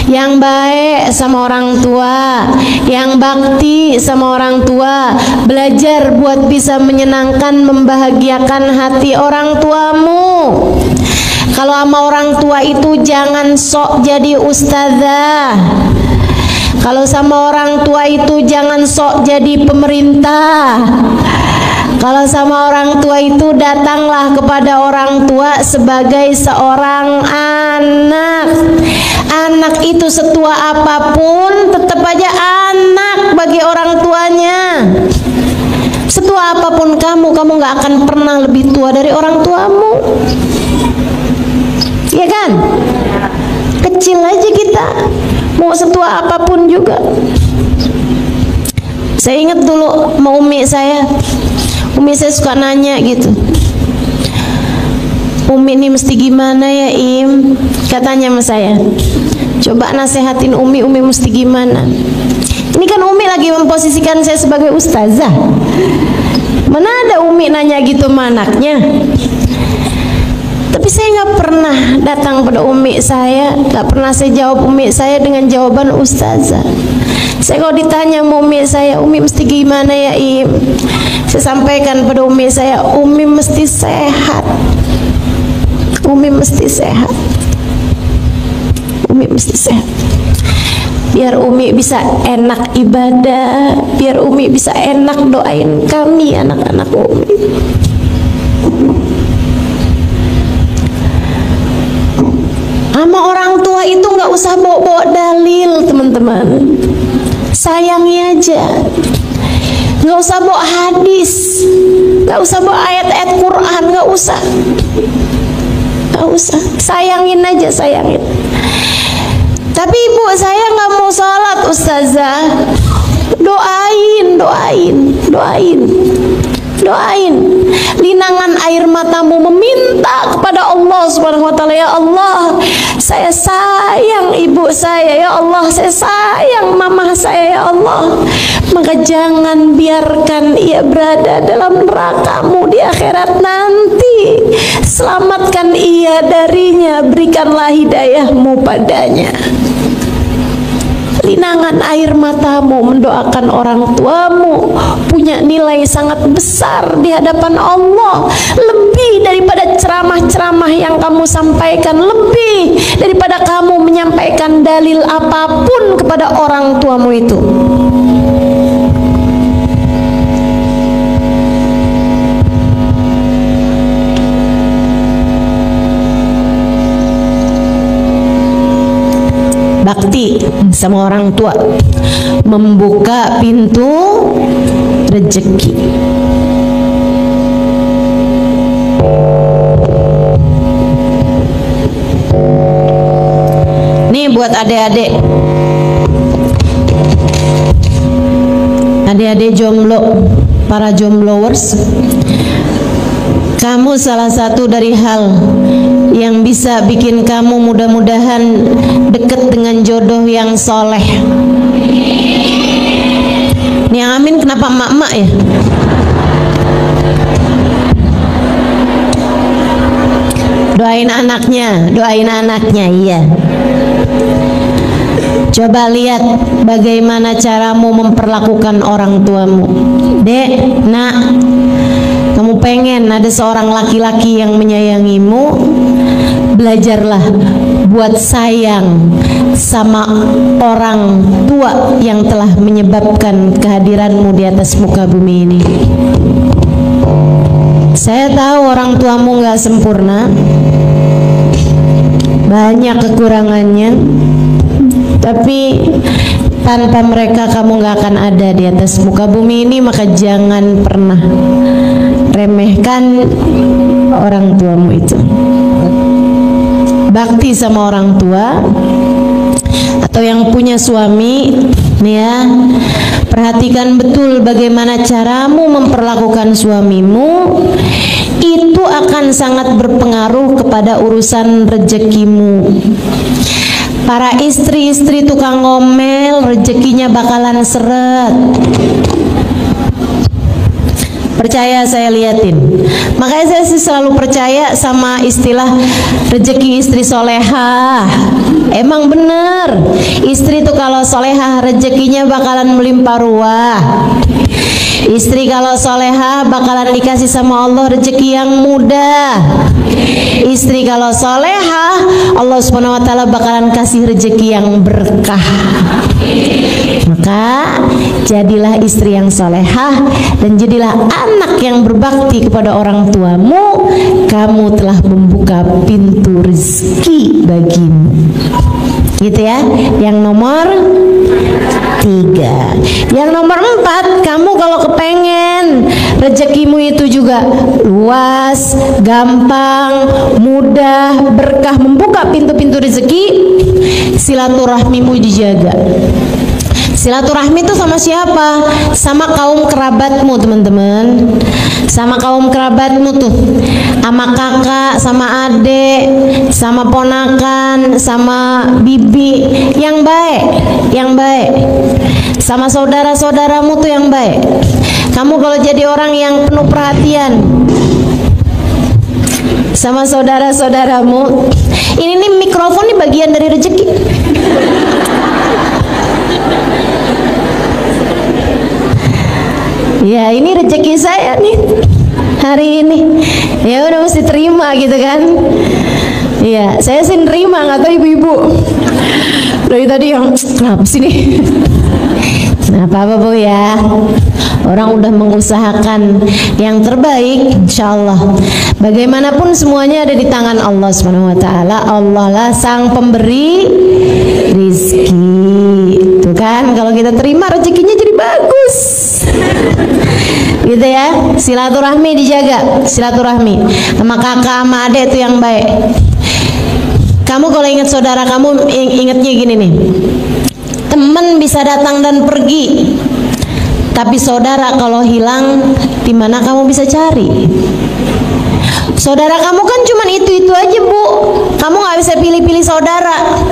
Yang baik sama orang tua, yang bakti sama orang tua. Belajar buat bisa menyenangkan, membahagiakan hati orang tuamu. Kalau sama orang tua itu jangan sok jadi ustazah. Kalau sama orang tua itu jangan sok jadi pemerintah. Kalau sama orang tua itu datanglah kepada orang tua sebagai seorang anak. Anak itu setua apapun tetap aja anak bagi orang tuanya. Setua apapun kamu gak akan pernah lebih tua dari orang tuamu. Ya kan? Kecil aja kita, mau setua apapun juga. Saya ingat dulu sama umi saya suka nanya gitu, Umi ini mesti gimana ya Im? Katanya sama saya, coba nasehatin Umi mesti gimana. Ini kan Umi lagi memposisikan saya sebagai ustazah. Mana ada Umi nanya gitu sama anaknya. Tapi saya nggak pernah datang pada umi saya, nggak pernah saya jawab umi saya dengan jawaban ustazah. Saya kalau ditanya sama umi saya, umi mesti gimana ya Im? Saya sampaikan pada umi saya, umi mesti sehat. Umi mesti sehat. Umi mesti sehat. Biar umi bisa enak ibadah, biar umi bisa enak doain kami anak-anak umi. Sama orang tua itu nggak usah bawa-bawa dalil, teman-teman. Sayangi aja. Nggak usah bawa hadis, nggak usah bawa ayat-ayat Quran, nggak usah. Sayangin aja, sayangin. Tapi ibu saya nggak mau sholat, ustazah. Doain. Linangan air matamu meminta kepada Allah Subhanahu wa taala, ya Allah, saya sayang ibu saya, ya Allah, saya sayang mama saya, ya Allah. Maka jangan biarkan ia berada dalam neraka-Mu di akhirat nanti. Selamatkan ia darinya, berikanlah hidayah-Mu padanya. Linangan air matamu mendoakan orang tuamu punya nilai sangat besar di hadapan Allah, lebih daripada ceramah-ceramah yang kamu sampaikan, lebih daripada kamu menyampaikan dalil apapun kepada orang tuamu itu. Bakti sama orang tua membuka pintu rezeki. Nih buat adik-adik jomblo, para jombloers, kamu salah satu dari hal yang bisa bikin kamu mudah-mudahan deket dengan jodoh yang soleh. Ini yang amin kenapa emak-emak ya? Doain anaknya, iya. Coba lihat bagaimana caramu memperlakukan orang tuamu. Dek, nak, kamu pengen ada seorang laki-laki yang menyayangimu, belajarlah buat sayang sama orang tua yang telah menyebabkan kehadiranmu di atas muka bumi ini. Saya tahu orang tuamu gak sempurna, banyak kekurangannya, tapi tanpa mereka kamu gak akan ada di atas muka bumi ini. Maka jangan pernah remehkan orang tuamu itu. Bakti sama orang tua. Atau yang punya suami nih ya, perhatikan betul bagaimana caramu memperlakukan suamimu. Itu akan sangat berpengaruh kepada urusan rezekimu. Para istri-istri tukang ngomel, rezekinya bakalan seret. Percaya, saya liatin. Makanya saya sih selalu percaya sama istilah rezeki istri solehah. Emang bener, istri tuh kalau solehah rezekinya bakalan melimpah ruah. Istri kalau solehah bakalan dikasih sama Allah rezeki yang mudah. Istri kalau solehah, Allah Subhanahu wa taala bakalan kasih rezeki yang berkah. Maka jadilah istri yang solehah dan jadilah anak yang berbakti kepada orang tuamu. Kamu telah membuka pintu rezeki bagimu. Gitu ya. Yang nomor 3. Yang nomor 4, kamu kalau kepengen rezekimu itu juga luas, gampang, mudah, berkah, membuka pintu-pintu rezeki, silaturahmimu dijaga. Silaturahmi itu sama siapa? Sama kaum kerabatmu, teman-teman. Sama kaum kerabatmu tuh, sama kakak, sama adik, sama ponakan, sama bibi, yang baik, yang baik. Sama saudara-saudaramu tuh yang baik. Kamu kalau jadi orang yang penuh perhatian sama saudara-saudaramu, ini nih mikrofon nih bagian dari rezeki. Ya ini rezeki saya nih hari ini. Ya udah mesti terima gitu kan. Iya, saya sih nerima, nggak tahu ibu-ibu dari tadi yang kenapa sih nih. Nah, apa-apa Bu ya, orang udah mengusahakan yang terbaik, insya Allah. Bagaimanapun semuanya ada di tangan Allah Subhanahu wa Ta'ala. Allah lah sang pemberi rizki. Tuh kan, kalau kita terima rezekinya jadi bagus. Gitu ya, silaturahmi dijaga, silaturahmi sama kakak sama adik itu yang baik. Kamu kalau ingat saudara kamu, ingatnya gini nih, teman bisa datang dan pergi, tapi saudara kalau hilang, di mana kamu bisa cari? Saudara kamu kan cuman itu aja Bu, kamu nggak bisa pilih-pilih saudara.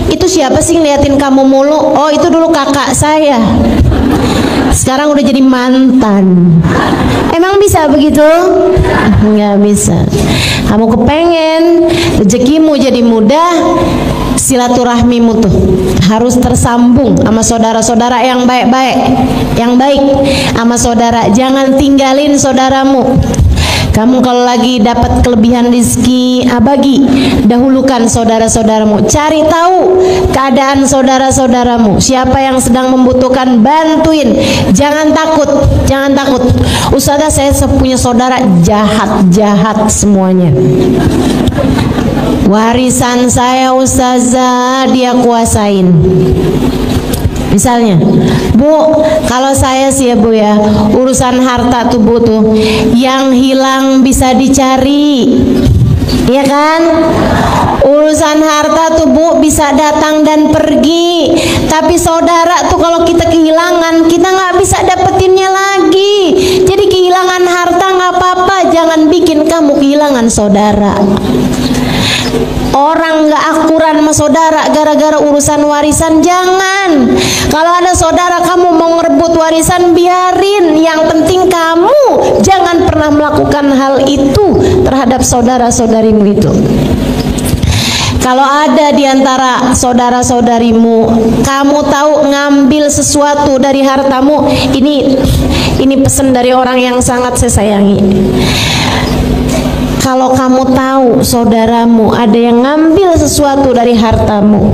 Itu siapa sih ngeliatin kamu mulu? Oh itu dulu kakak saya, sekarang udah jadi mantan. Emang bisa begitu? Nggak bisa. Kamu kepengen rezekimu jadi mudah, silaturahmimu tuh harus tersambung sama saudara-saudara yang baik-baik, yang baik sama saudara. Jangan tinggalin saudaramu. Kamu kalau lagi dapat kelebihan rezeki, bagi, dahulukan saudara-saudaramu. Cari tahu keadaan saudara-saudaramu. Siapa yang sedang membutuhkan, bantuin. Jangan takut, jangan takut. Ustazah, saya punya saudara jahat-jahat semuanya. Warisan saya Ustazah dia kuasain. Misalnya, Bu, kalau saya sih ya Bu ya, urusan harta tuh Bu tuh, yang hilang bisa dicari, iya kan? Urusan harta tuh Bu bisa datang dan pergi, tapi saudara tuh kalau kita kehilangan, kita nggak bisa dapetinnya lagi. Jadi kehilangan harta nggak apa-apa, jangan bikin kamu kehilangan saudara. Orang gak akuran sama saudara gara-gara urusan warisan, jangan. Kalau ada saudara kamu mau ngerebut warisan, biarin. Yang penting kamu jangan pernah melakukan hal itu terhadap saudara-saudarimu itu. Kalau ada di antara saudara-saudarimu, kamu tahu ngambil sesuatu dari hartamu, ini pesan dari orang yang sangat saya sayangi. Kalau kamu tahu saudaramu ada yang ngambil sesuatu dari hartamu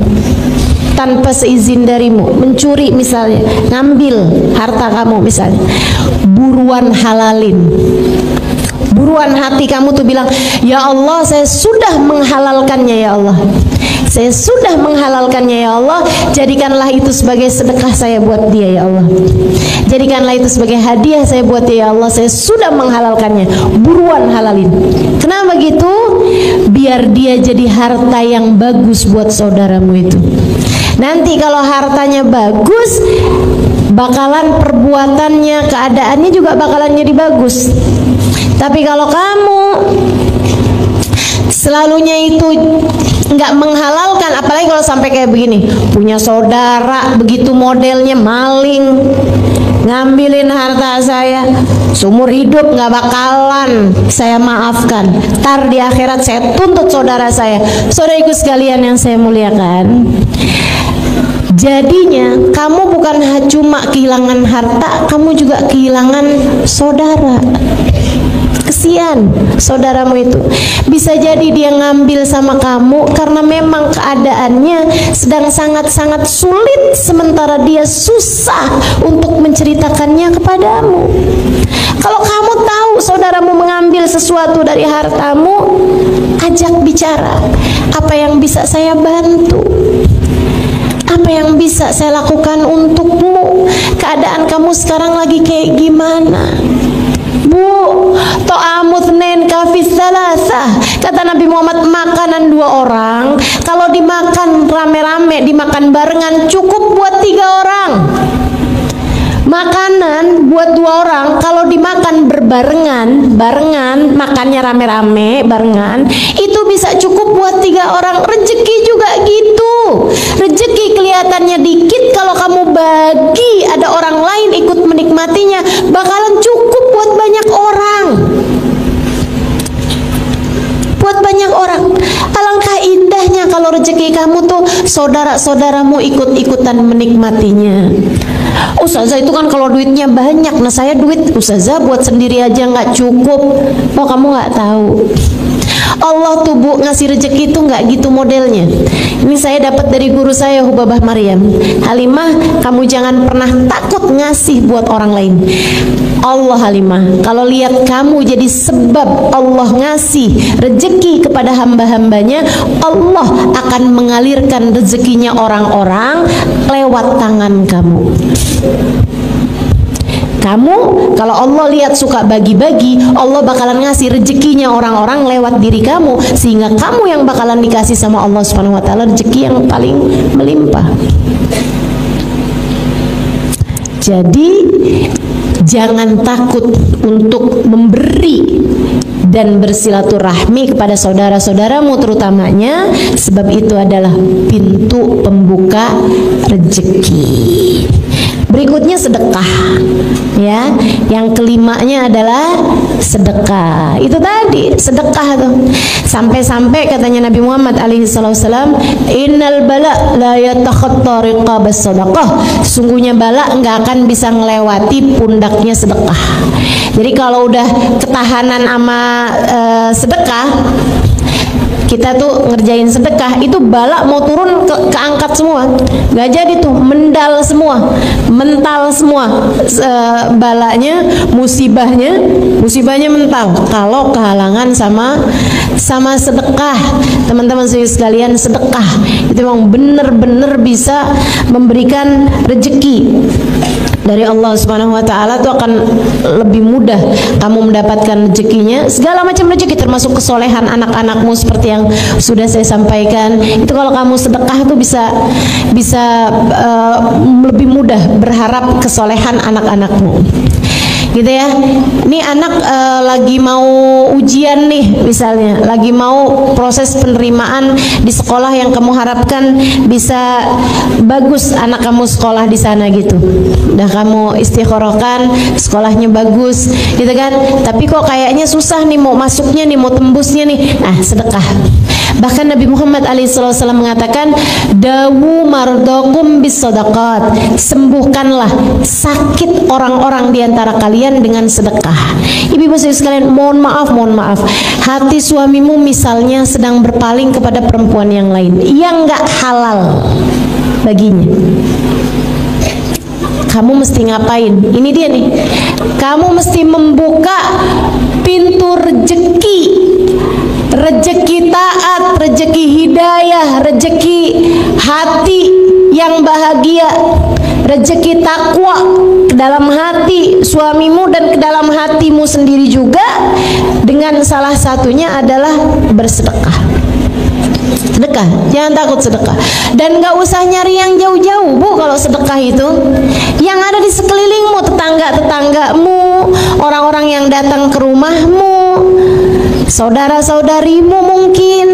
tanpa seizin darimu, mencuri misalnya, ngambil harta kamu misalnya, buruan halalin. Buruan hati kamu tuh bilang, ya Allah saya sudah menghalalkannya ya Allah, saya sudah menghalalkannya ya Allah, jadikanlah itu sebagai sedekah saya buat dia ya Allah, jadikanlah itu sebagai hadiah saya buat dia ya Allah, saya sudah menghalalkannya. Buruan halalin. Kenapa gitu? Biar dia jadi harta yang bagus buat saudaramu itu. Nanti kalau hartanya bagus, bakalan perbuatannya, keadaannya juga bakalan jadi bagus. Tapi kalau kamu selalunya itu nggak menghalalkan, apalagi kalau sampai kayak begini, punya saudara begitu modelnya maling, ngambilin harta saya, seumur hidup nggak bakalan saya maafkan. Tar di akhirat saya tuntut saudara saya. Saudariku sekalian yang saya muliakan, jadinya kamu bukan cuma kehilangan harta, kamu juga kehilangan saudara. Kesian saudaramu itu. Bisa jadi dia ngambil sama kamu karena memang keadaannya sedang sangat-sangat sulit, sementara dia susah untuk menceritakannya kepadamu. Kalau kamu tahu saudaramu mengambil sesuatu dari hartamu, ajak bicara. Apa yang bisa saya bantu? Apa yang bisa saya lakukan untukmu? Keadaan kamu sekarang lagi kayak gimana? Bu, to'amuthnen kafis salasah. Kata Nabi Muhammad, makanan 2 orang kalau dimakan rame-rame, dimakan barengan, cukup buat 3 orang. Makanan buat 2 orang kalau dimakan berbarengan, makannya rame-rame barengan, itu bisa cukup buat 3 orang. Rezeki juga gitu. Rezeki kelihatannya dikit, kalau kamu bagi ada orang lain ikut menikmatinya, bakalan cukup buat banyak orang. Buat banyak orang. Alangkah indahnya kalau rezeki kamu tuh saudara-saudaramu ikut-ikutan menikmatinya. Ustazah itu kan kalau duitnya banyak. Nah saya duit Ustazah buat sendiri aja nggak cukup. Oh kamu nggak tahu, Allah tuh Bu ngasih rezeki itu nggak gitu modelnya. Ini saya dapat dari guru saya Hubabah Maryam. Halimah, kamu jangan pernah takut ngasih buat orang lain. Allah Halimah, kalau lihat kamu jadi sebab Allah ngasih rezeki kepada hamba-hambanya, Allah akan mengalirkan rezekinya orang-orang lewat tangan kamu. Kamu kalau Allah lihat suka bagi-bagi, Allah bakalan ngasih rezekinya orang-orang lewat diri kamu, sehingga kamu yang bakalan dikasih sama Allah Subhanahu wa taala rezeki yang paling melimpah. Jadi jangan takut untuk memberi dan bersilaturahmi kepada saudara-saudaramu terutamanya, sebab itu adalah pintu pembuka rezeki. Berikutnya sedekah, ya. Yang kelimanya adalah sedekah. Itu tadi sedekah tuh. Sampai-sampai katanya Nabi Muhammad alaihissalam, innal bala la yatakhatta riqabas sadaqah. Sungguhnya bala enggak akan bisa melewati pundaknya sedekah. Jadi kalau udah ketahanan sama sedekah, kita tuh ngerjain sedekah, itu bala mau turun keangkat semua, nggak jadi tuh, mendal semua, mental semua, balanya, musibahnya mental. Kalau kehalangan sama sedekah, teman-teman sekalian, sedekah itu memang benar-benar bisa memberikan rezeki dari Allah Subhanahu wa taala. Itu akan lebih mudah kamu mendapatkan rezekinya, segala macam rezeki termasuk kesolehan anak-anakmu seperti yang sudah saya sampaikan. Itu kalau kamu sedekah tuh bisa lebih mudah berharap kesolehan anak-anakmu. Gitu ya. Ini anak lagi mau ujian nih, misalnya lagi mau proses penerimaan di sekolah yang kamu harapkan bisa bagus anak kamu sekolah di sana gitu. Udah kamu istikharahkan sekolahnya bagus gitu kan, tapi kok kayaknya susah nih mau masuknya nih, mau tembusnya nih. Nah, sedekah. Bahkan Nabi Muhammad alaihissalam mengatakan, dawu mardakum bis sadaqat, sembuhkanlah sakit orang-orang di antara kalian dengan sedekah. Ibu-ibu sekalian, mohon maaf, hati suamimu misalnya sedang berpaling kepada perempuan yang lain yang nggak halal baginya, kamu mesti ngapain? Ini dia nih, kamu mesti membuka pintu rezeki taat, rezeki hidayah, rezeki hati yang bahagia, rezeki takwa ke dalam hati suamimu dan ke dalam hatimu sendiri juga, dengan salah satunya adalah bersedekah. Sedekah, jangan takut sedekah. Dan gak usah nyari yang jauh-jauh Bu, kalau sedekah itu yang ada di sekelilingmu, tetangga-tetanggamu, orang-orang yang datang ke rumahmu, saudara-saudarimu mungkin,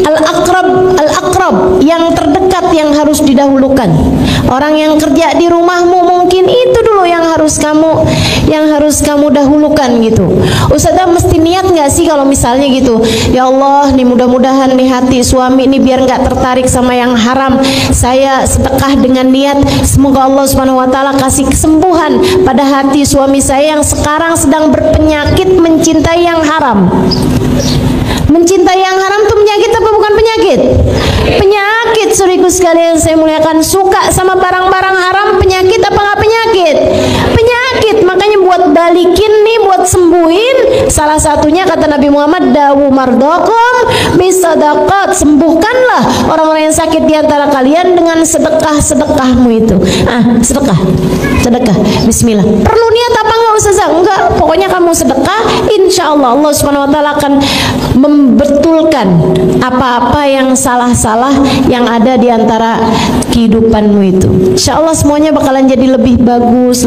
al-aqrab yang terdekat yang harus didahulukan. Orang yang kerja di rumahmu mungkin itu dulu yang harus kamu dahulukan gitu. Ustazah mesti niat nggak sih kalau misalnya gitu, ya Allah nih mudah-mudahan nih hati suami ini biar nggak tertarik sama yang haram, saya sedekah dengan niat semoga Allah Subhanahu wa taala kasih kesembuhan pada hati suami saya yang sekarang sedang berpenyakit mencintai yang haram. Mencintai yang haram itu penyakit apa bukan penyakit? Penyakit, saudaraku sekalian saya muliakan. Suka sama barang-barang haram penyakit apa nggak penyakit? Penyakit. Makanya buat balikin nih, buat sembuhin, salah satunya kata Nabi Muhammad, dawu mardakum bisadaqat, sembuhkanlah orang-orang yang sakit di antara kalian dengan sedekahmu itu. Sedekah. Bismillah. Perlu niat apa enggak Ustazah? Enggak, pokoknya kamu sedekah, insya Allah Allah Subhanahu wa taala akan membetulkan apa-apa yang salah-salah yang ada di antara kehidupanmu itu. Insya Allah semuanya bakalan jadi lebih bagus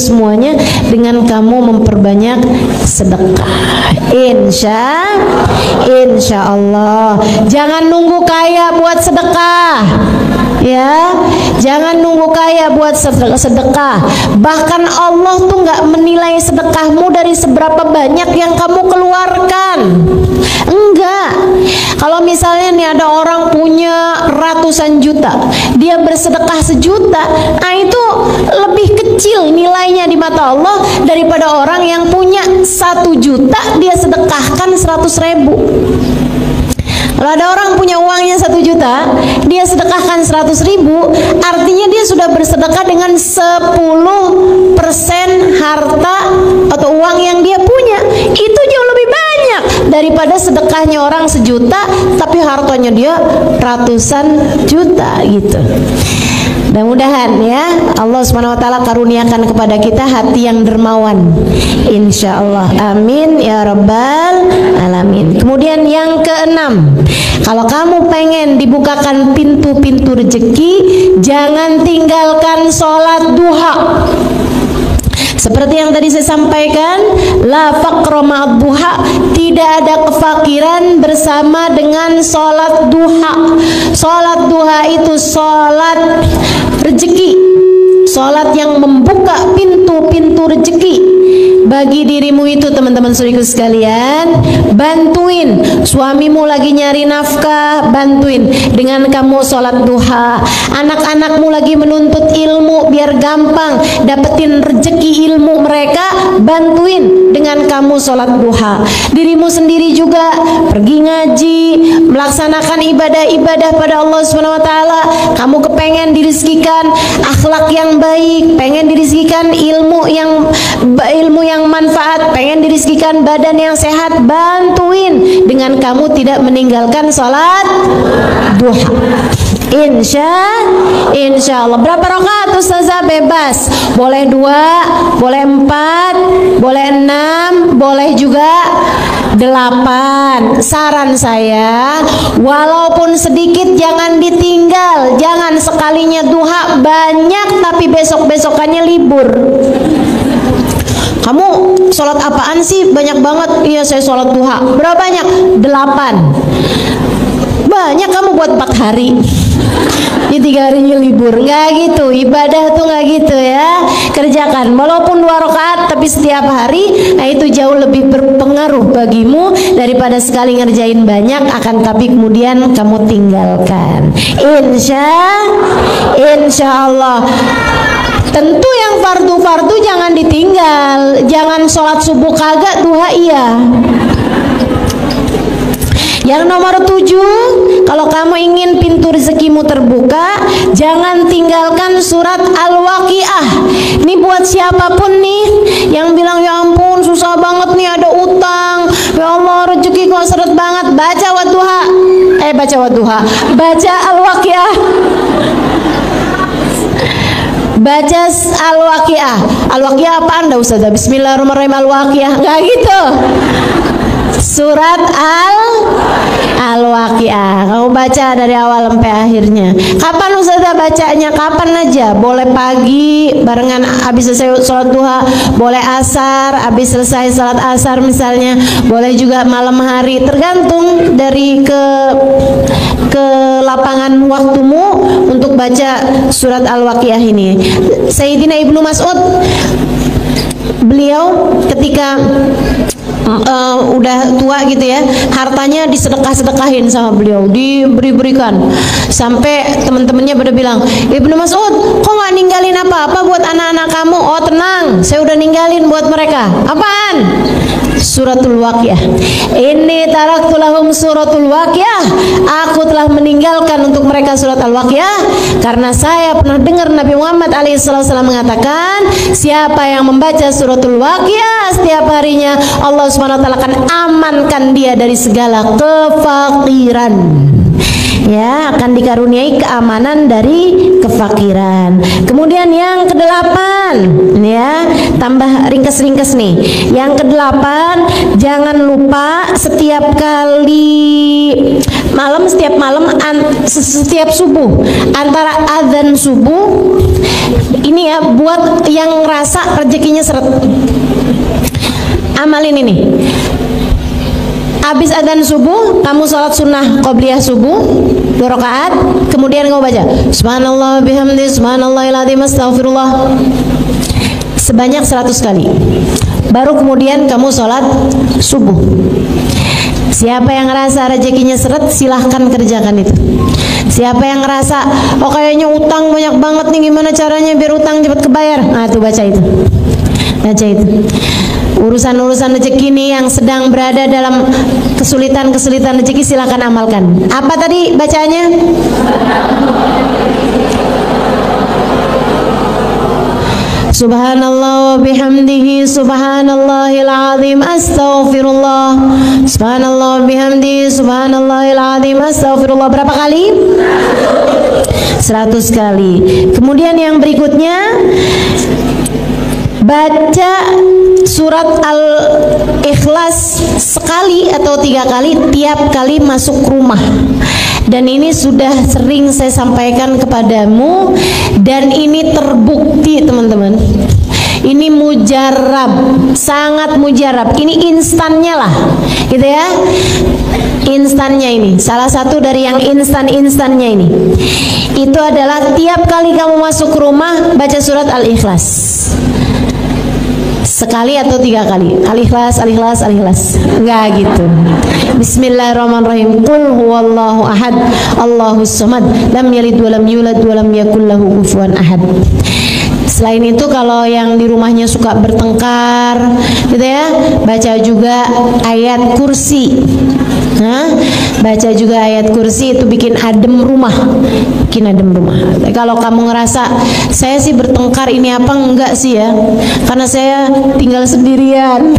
semuanya dengan kamu memperbanyak sedekah. Insya Allah. Jangan nunggu kaya buat sedekah. Ya, jangan nunggu kaya buat sedekah. Bahkan Allah tuh nggak menilai sedekahmu dari seberapa banyak yang kamu keluarkan. Enggak. Kalau misalnya nih ada orang punya ratusan juta, dia bersedekah 1 juta, nah itu lebih kecil nilainya di mata Allah daripada orang yang punya 1 juta dia sedekahkan 100.000. Kalau ada orang punya uangnya 1 juta, dia sedekahkan 100.000, artinya dia sudah bersedekah dengan 10% harta atau uang yang dia punya. Itu jauh lebih banyak daripada sedekahnya orang 1 juta, tapi hartanya dia ratusan juta gitu. Mudah-mudahan ya Allah Subhanahu wa taala karuniakan kepada kita hati yang dermawan, insyaallah. Amin ya rabbal alamin. Kemudian yang keenam, kalau kamu pengen dibukakan pintu-pintu rezeki, jangan tinggalkan sholat duha. Seperti yang tadi saya sampaikan, la faqra ma'ad duha, tidak ada kefakiran bersama dengan sholat duha. Sholat duha itu sholat rezeki, sholat yang membuka pintu-pintu rezeki bagi dirimu itu. Teman-teman saudaraku sekalian, bantuin suamimu lagi nyari nafkah, bantuin dengan kamu sholat duha. Anak-anakmu lagi menuntut ilmu biar gampang dapetin rezeki ilmu mereka, bantuin dengan kamu sholat duha. Dirimu sendiri juga pergi ngaji, melaksanakan ibadah-ibadah pada Allah Subhanahu wa taala. Kamu kepengen dirizkikan akhlak yang baik, pengen dirizkikan ilmu yang manfaat, pengen dirizkikan badan yang sehat, bantuin dengan kamu tidak meninggalkan sholat duha. Insya Allah. Berapa rakaat Ustazah? Bebas, boleh 2, boleh 4, boleh 6, boleh juga 8. Saran saya, walaupun sedikit jangan ditinggal. Jangan sekalinya duha banyak tapi besok-besokannya libur. Kamu sholat apaan sih? Banyak banget. Iya, saya sholat duha. Berapa banyak? 8. Banyak kamu buat 4 hari. Ini 3 harinya libur. Nggak gitu, ibadah tuh nggak gitu ya. Kerjakan walaupun 2 rakaat tapi setiap hari. Nah itu jauh lebih berpengaruh bagimu daripada sekali ngerjain banyak akan tapi kemudian kamu tinggalkan. Insya Allah. Tentu yang fardu-fardu jangan ditinggal. Jangan sholat subuh kagak, duha iya. Yang nomor 7, kalau kamu ingin pintu rezekimu terbuka, jangan tinggalkan surat Al-Waqiah. Ini buat siapapun nih yang bilang ya ampun susah banget nih, ada utang, ya Allah rezeki kok seret banget. Baca Wadduha, baca Al-Waqiah. Baca Al-Waqiah. Al-Waqiah apaan dah Ustazah? Bismillahirrahmanirrahim Al-Waqiah. Enggak gitu. Surat Al-Waqiah. Kamu baca dari awal sampai akhirnya. Kapan Ustazah bacanya? Kapan aja. Boleh pagi barengan habis selesai sholat duha, boleh asar habis selesai sholat asar misalnya, boleh juga malam hari, tergantung dari ke lapangan waktumu untuk baca surat Al-Waqiah ini. Sayyidina Ibnu Mas'ud, beliau ketika udah tua gitu ya, hartanya disedekah-sedekahin sama beliau, diberi-berikan sampai teman-temannya pada bilang, Ibnu Mas'ud kok nggak ninggalin apa-apa buat anak-anak kamu? Oh tenang, saya udah ninggalin buat mereka. Apaan? Suratul Waqiah. Ini taraktu lahum suratul Waqiah. Aku telah meninggalkan untuk mereka surat Al-Waqiah karena saya pernah dengar Nabi Muhammad alaihissalam mengatakan, siapa yang membaca suratul Waqiah setiap harinya, Allah SWT akan amankan dia dari segala kefakiran. Ya, akan dikaruniai keamanan dari kefakiran. Kemudian yang ke-8, ya, tambah ringkas-ringkas nih. Yang ke-8, jangan lupa setiap subuh, antara azan subuh ini ya, buat yang rasa rezekinya seret, amalin ini. Habis adzan subuh, kamu sholat sunnah qobliyah subuh 2 rakaat, kemudian kamu baca subhanallah bihamdi subhanallahil azim astaghfirullah sebanyak 100 kali. Baru kemudian kamu sholat subuh. Siapa yang ngerasa rezekinya seret, silahkan kerjakan itu. Siapa yang ngerasa, oh kayaknya utang banyak banget nih, gimana caranya biar utang cepat kebayar? Nah tuh baca itu. Baca itu. Urusan-urusan rezeki ini yang sedang berada dalam kesulitan-kesulitan rezeki, silahkan amalkan. Apa tadi bacanya? Subhanallah wa bihamdihi subhanallahil azim astaghfirullah. Subhanallah wa bihamdihi subhanallahil azim astaghfirullah. Berapa kali? 100 kali. Kemudian yang berikutnya, baca surat Al-Ikhlas sekali atau 3 kali tiap kali masuk rumah. Dan ini sudah sering saya sampaikan kepadamu, dan ini terbukti teman-teman. Ini mujarab, sangat mujarab. Ini instannya lah, gitu ya. Instannya ini, salah satu dari yang instan-instannya ini. Itu adalah tiap kali kamu masuk rumah baca surat Al-Ikhlas. Sekali atau 3 kali. Al-Ikhlas, Al-Ikhlas, Al-Ikhlas. Enggak gitu. Bismillahirrahmanirrahim. Qul huwallahu ahad, Allahus samad, lam yalid wa lam yulad wa lam yakul lahu kufuwan ahad. Selain itu, kalau yang di rumahnya suka bertengkar, gitu ya, baca juga ayat kursi. Baca juga ayat kursi, itu bikin adem rumah. Bikin adem rumah. Kalau kamu ngerasa, saya sih bertengkar ini apa, enggak sih ya, karena saya tinggal sendirian.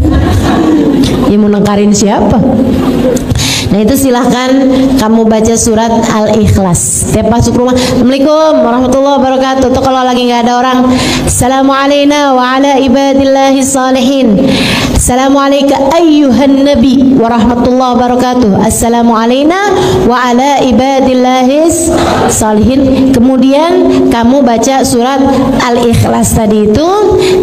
Ya mau nengkarin siapa? Nah itu silahkan kamu baca surat Al-Ikhlas tiap masuk rumah. Assalamualaikum warahmatullahi wabarakatuh. Itu kalau lagi nggak ada orang, Assalamualaikum wa ala ibadillahi salihin. Assalamualaikum ayyuhan nabi warahmatullahi wabarakatuh. Assalamualaikum wa ala ibadillahi salihin. Kemudian kamu baca surat Al-Ikhlas tadi itu.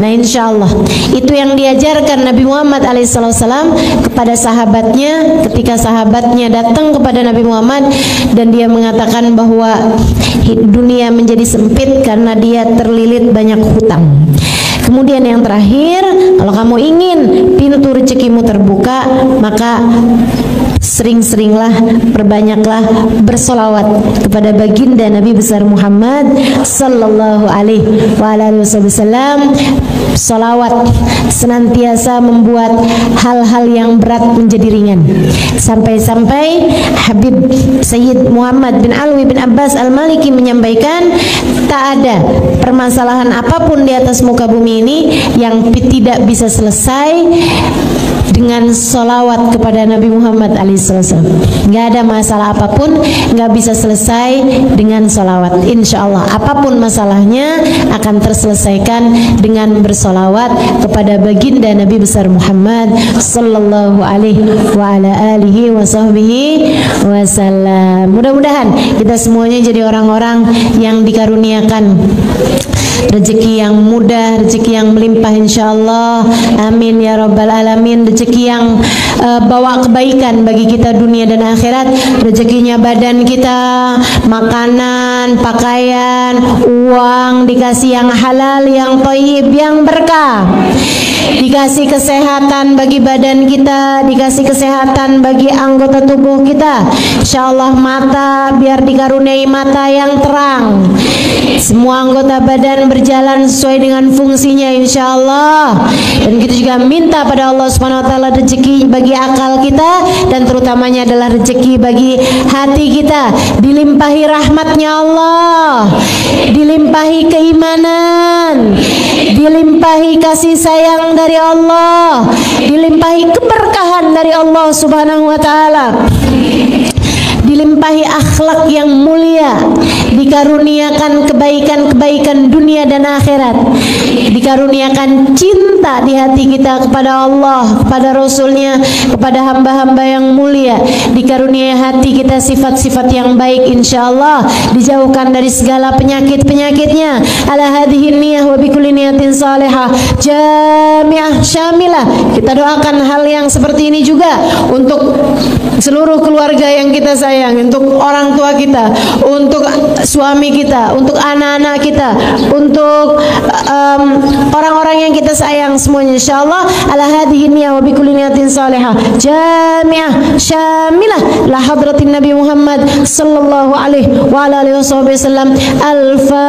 Nah insyaallah itu yang diajarkan Nabi Muhammad alaihissalam kepada sahabatnya ketika sahabatnya datang kepada Nabi Muhammad dan dia mengatakan bahwa dunia menjadi sempit karena dia terlilit banyak hutang. Kemudian yang terakhir, kalau kamu ingin pintu rezekimu terbuka, maka sering-seringlah, perbanyaklah bersolawat kepada baginda Nabi besar Muhammad sallallahu alaihi wasallam. Solawat senantiasa membuat hal-hal yang berat menjadi ringan. Sampai-sampai Habib Sayyid Muhammad bin Alwi bin Abbas Al-Maliki menyampaikan, tak ada permasalahan apapun di atas muka bumi ini yang tidak bisa selesai dengan solawat kepada Nabi Muhammad alaihissalam. Nggak ada masalah apapun nggak bisa selesai dengan solawat. Insya Allah apapun masalahnya akan terselesaikan dengan bersolawat kepada baginda Nabi besar Muhammad sallallahu alaihi wa ala alihi wa sahbihi wasallam. Mudah-mudahan kita semuanya jadi orang-orang yang dikaruniakan rezeki yang mudah, rezeki yang melimpah insyaallah. Amin ya rabbal alamin. Rezeki yang bawa kebaikan bagi kita dunia dan akhirat. Rezekinya badan kita, makanan, pakaian, uang, dikasih yang halal, yang thayyib, yang berkah. Dikasih kesehatan bagi badan kita, dikasih kesehatan bagi anggota tubuh kita. Insyaallah mata, biar dikaruniai mata yang terang. Semua anggota badan berjalan sesuai dengan fungsinya insyaallah. Dan kita juga minta pada Allah Subhanahu wa taala rezeki bagi akal kita, dan terutamanya adalah rezeki bagi hati kita. Dilimpahi rahmatnya Allah, dilimpahi keimanan, dilimpahi kasih sayang dari Allah, dilimpahi keberkahan dari Allah Subhanahu wa taala, dilimpahi akhlak yang mulia, dikaruniakan kebaikan-kebaikan dunia dan akhirat, dikaruniakan cinta di hati kita kepada Allah, kepada Rasulnya, kepada hamba-hamba yang mulia, dikaruniai hati kita sifat-sifat yang baik insyaallah, dijauhkan dari segala penyakit-penyakitnya. Ala hadhihi niyah wa bikulli niyatin salihah jami'ah syamilah. Kita doakan hal yang seperti ini juga untuk seluruh keluarga yang kita sayang, untuk untuk orang tua kita, untuk suami kita, untuk anak-anak kita, untuk orang-orang yang kita sayang semuanya. Insyaallah ala hadhihi niyyah wa bi kulli niyatin salihah jami'ah syamilah la hadratin Nabi Muhammad sallallahu alaihi wa ala alihi wasallam. Al-Fatihah.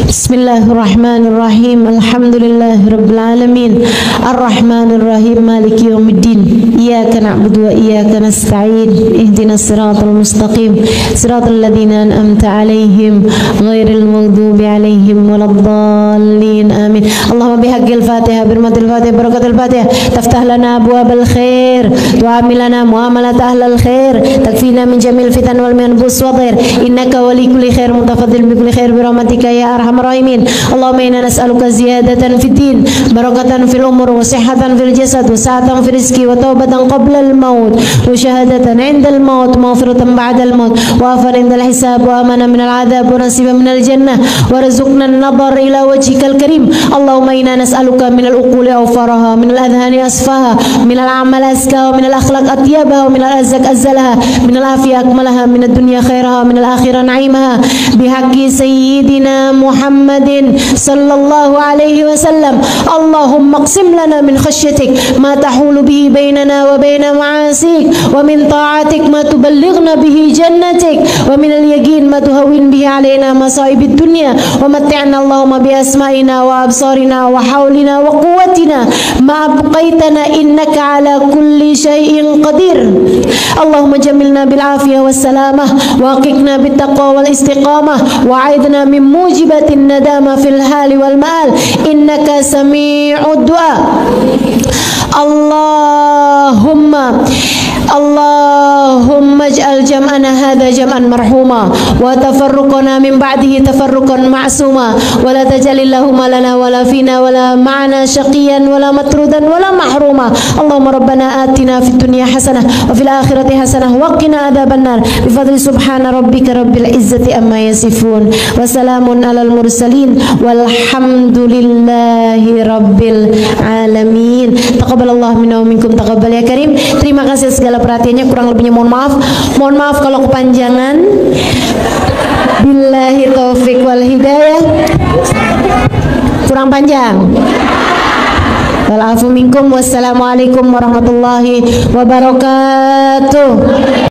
Bismillahirrahmanirrahim. Alhamdulillahirabbil alamin. Arrahmanirrahim. Maliki yaumiddin. Iyyaka na'budu wa iyyaka nasta'in. Ihdinas siratal mustaqim. Siratal ladzina an'amta 'alaihim ghairil maghdubi 'alaihim waladdallin. Amin. Allahumma bihaqqil Fatihah, birmatil Fatihah, barakatil Fatihah, taftah lana abwabal khair, tu'amilana muamalat ahlal khair, takfina min jamil fitan wal minbus wadir. Innaka wali kulli khair mutafaddil bi kulli khair bi rahmatika ya arhamar rahimin. Allahumma inna nas'aluka ziyadatan fid din, barakatan fil umur, wa sihhatan fil jasad, wa sa'atan fil rizqi, wa taubatan qabla al maut, wa syahadatan 'inda al maut, maghfiratan ba'da al maut, wa afan 'inda al hisab, wa amana min al 'adab, wa nasiban min al jannah, wa rizqna an-nadhar ila wajhikal karim. Allahumma inna nas'aluka min al uquli awfaraha, min al adhani asfaha, min al a'mal azkaha, wa min al akhlaq atyabaha, wa min al arzaq azzalaha, min al afiyah akmalaha, min ad dunya khairaha, min al akhirah na'imaha, bihaqqi sayyidina Muhammadin sallallahu alaihi wasallam. Allahumma qsim lana min khashyatik ma tahulu bihi bainana wa baina ma'asik, wa min ta'atik ma tuballighna bihi jannatik, wa min al-yaqin ma tuhawwin bihi alaina masaibid dunya, wa mat'ina Allahumma bi asma'ina wa absarina wa hawlina wa quwwatina ma abqaitana innaka ala kulli shay'in qadir. Allahumma jamilna bil afiyah was salamah wa aqiqna bit taqwa wal istiqamah wa aidna min mujibatin nadama fil hali wal ma'al innaka sami'ud du'a. Allahumma ij'al jam'ana hadha jam'an marhuma wa tafarruqana min ba'dihi tafarruqan ma'suma wa la taj'alillahumma lana wa la fina wa la ma'ana shaqiyan wa la matrudan wa la mahruma. Allahumma rabbana atina fid dunya hasanah wa fil akhirati hasanah wa qina adzaban nar bi fadli subhana rabbika rabbil izzati amma yasifun wa salamun alal mursalin walhamdulillahi rabbil alamin. Taqabbalallahu minna wa minkum, taqabbal ya karim. Terima kasih segala perhatiannya, kurang lebihnya mohon maaf. Mohon maaf kalau kepanjangan. Billahi taufik wal hidayah. Kurang panjang. Wal afu minkum. Wassalamualaikum warahmatullahi wabarakatuh.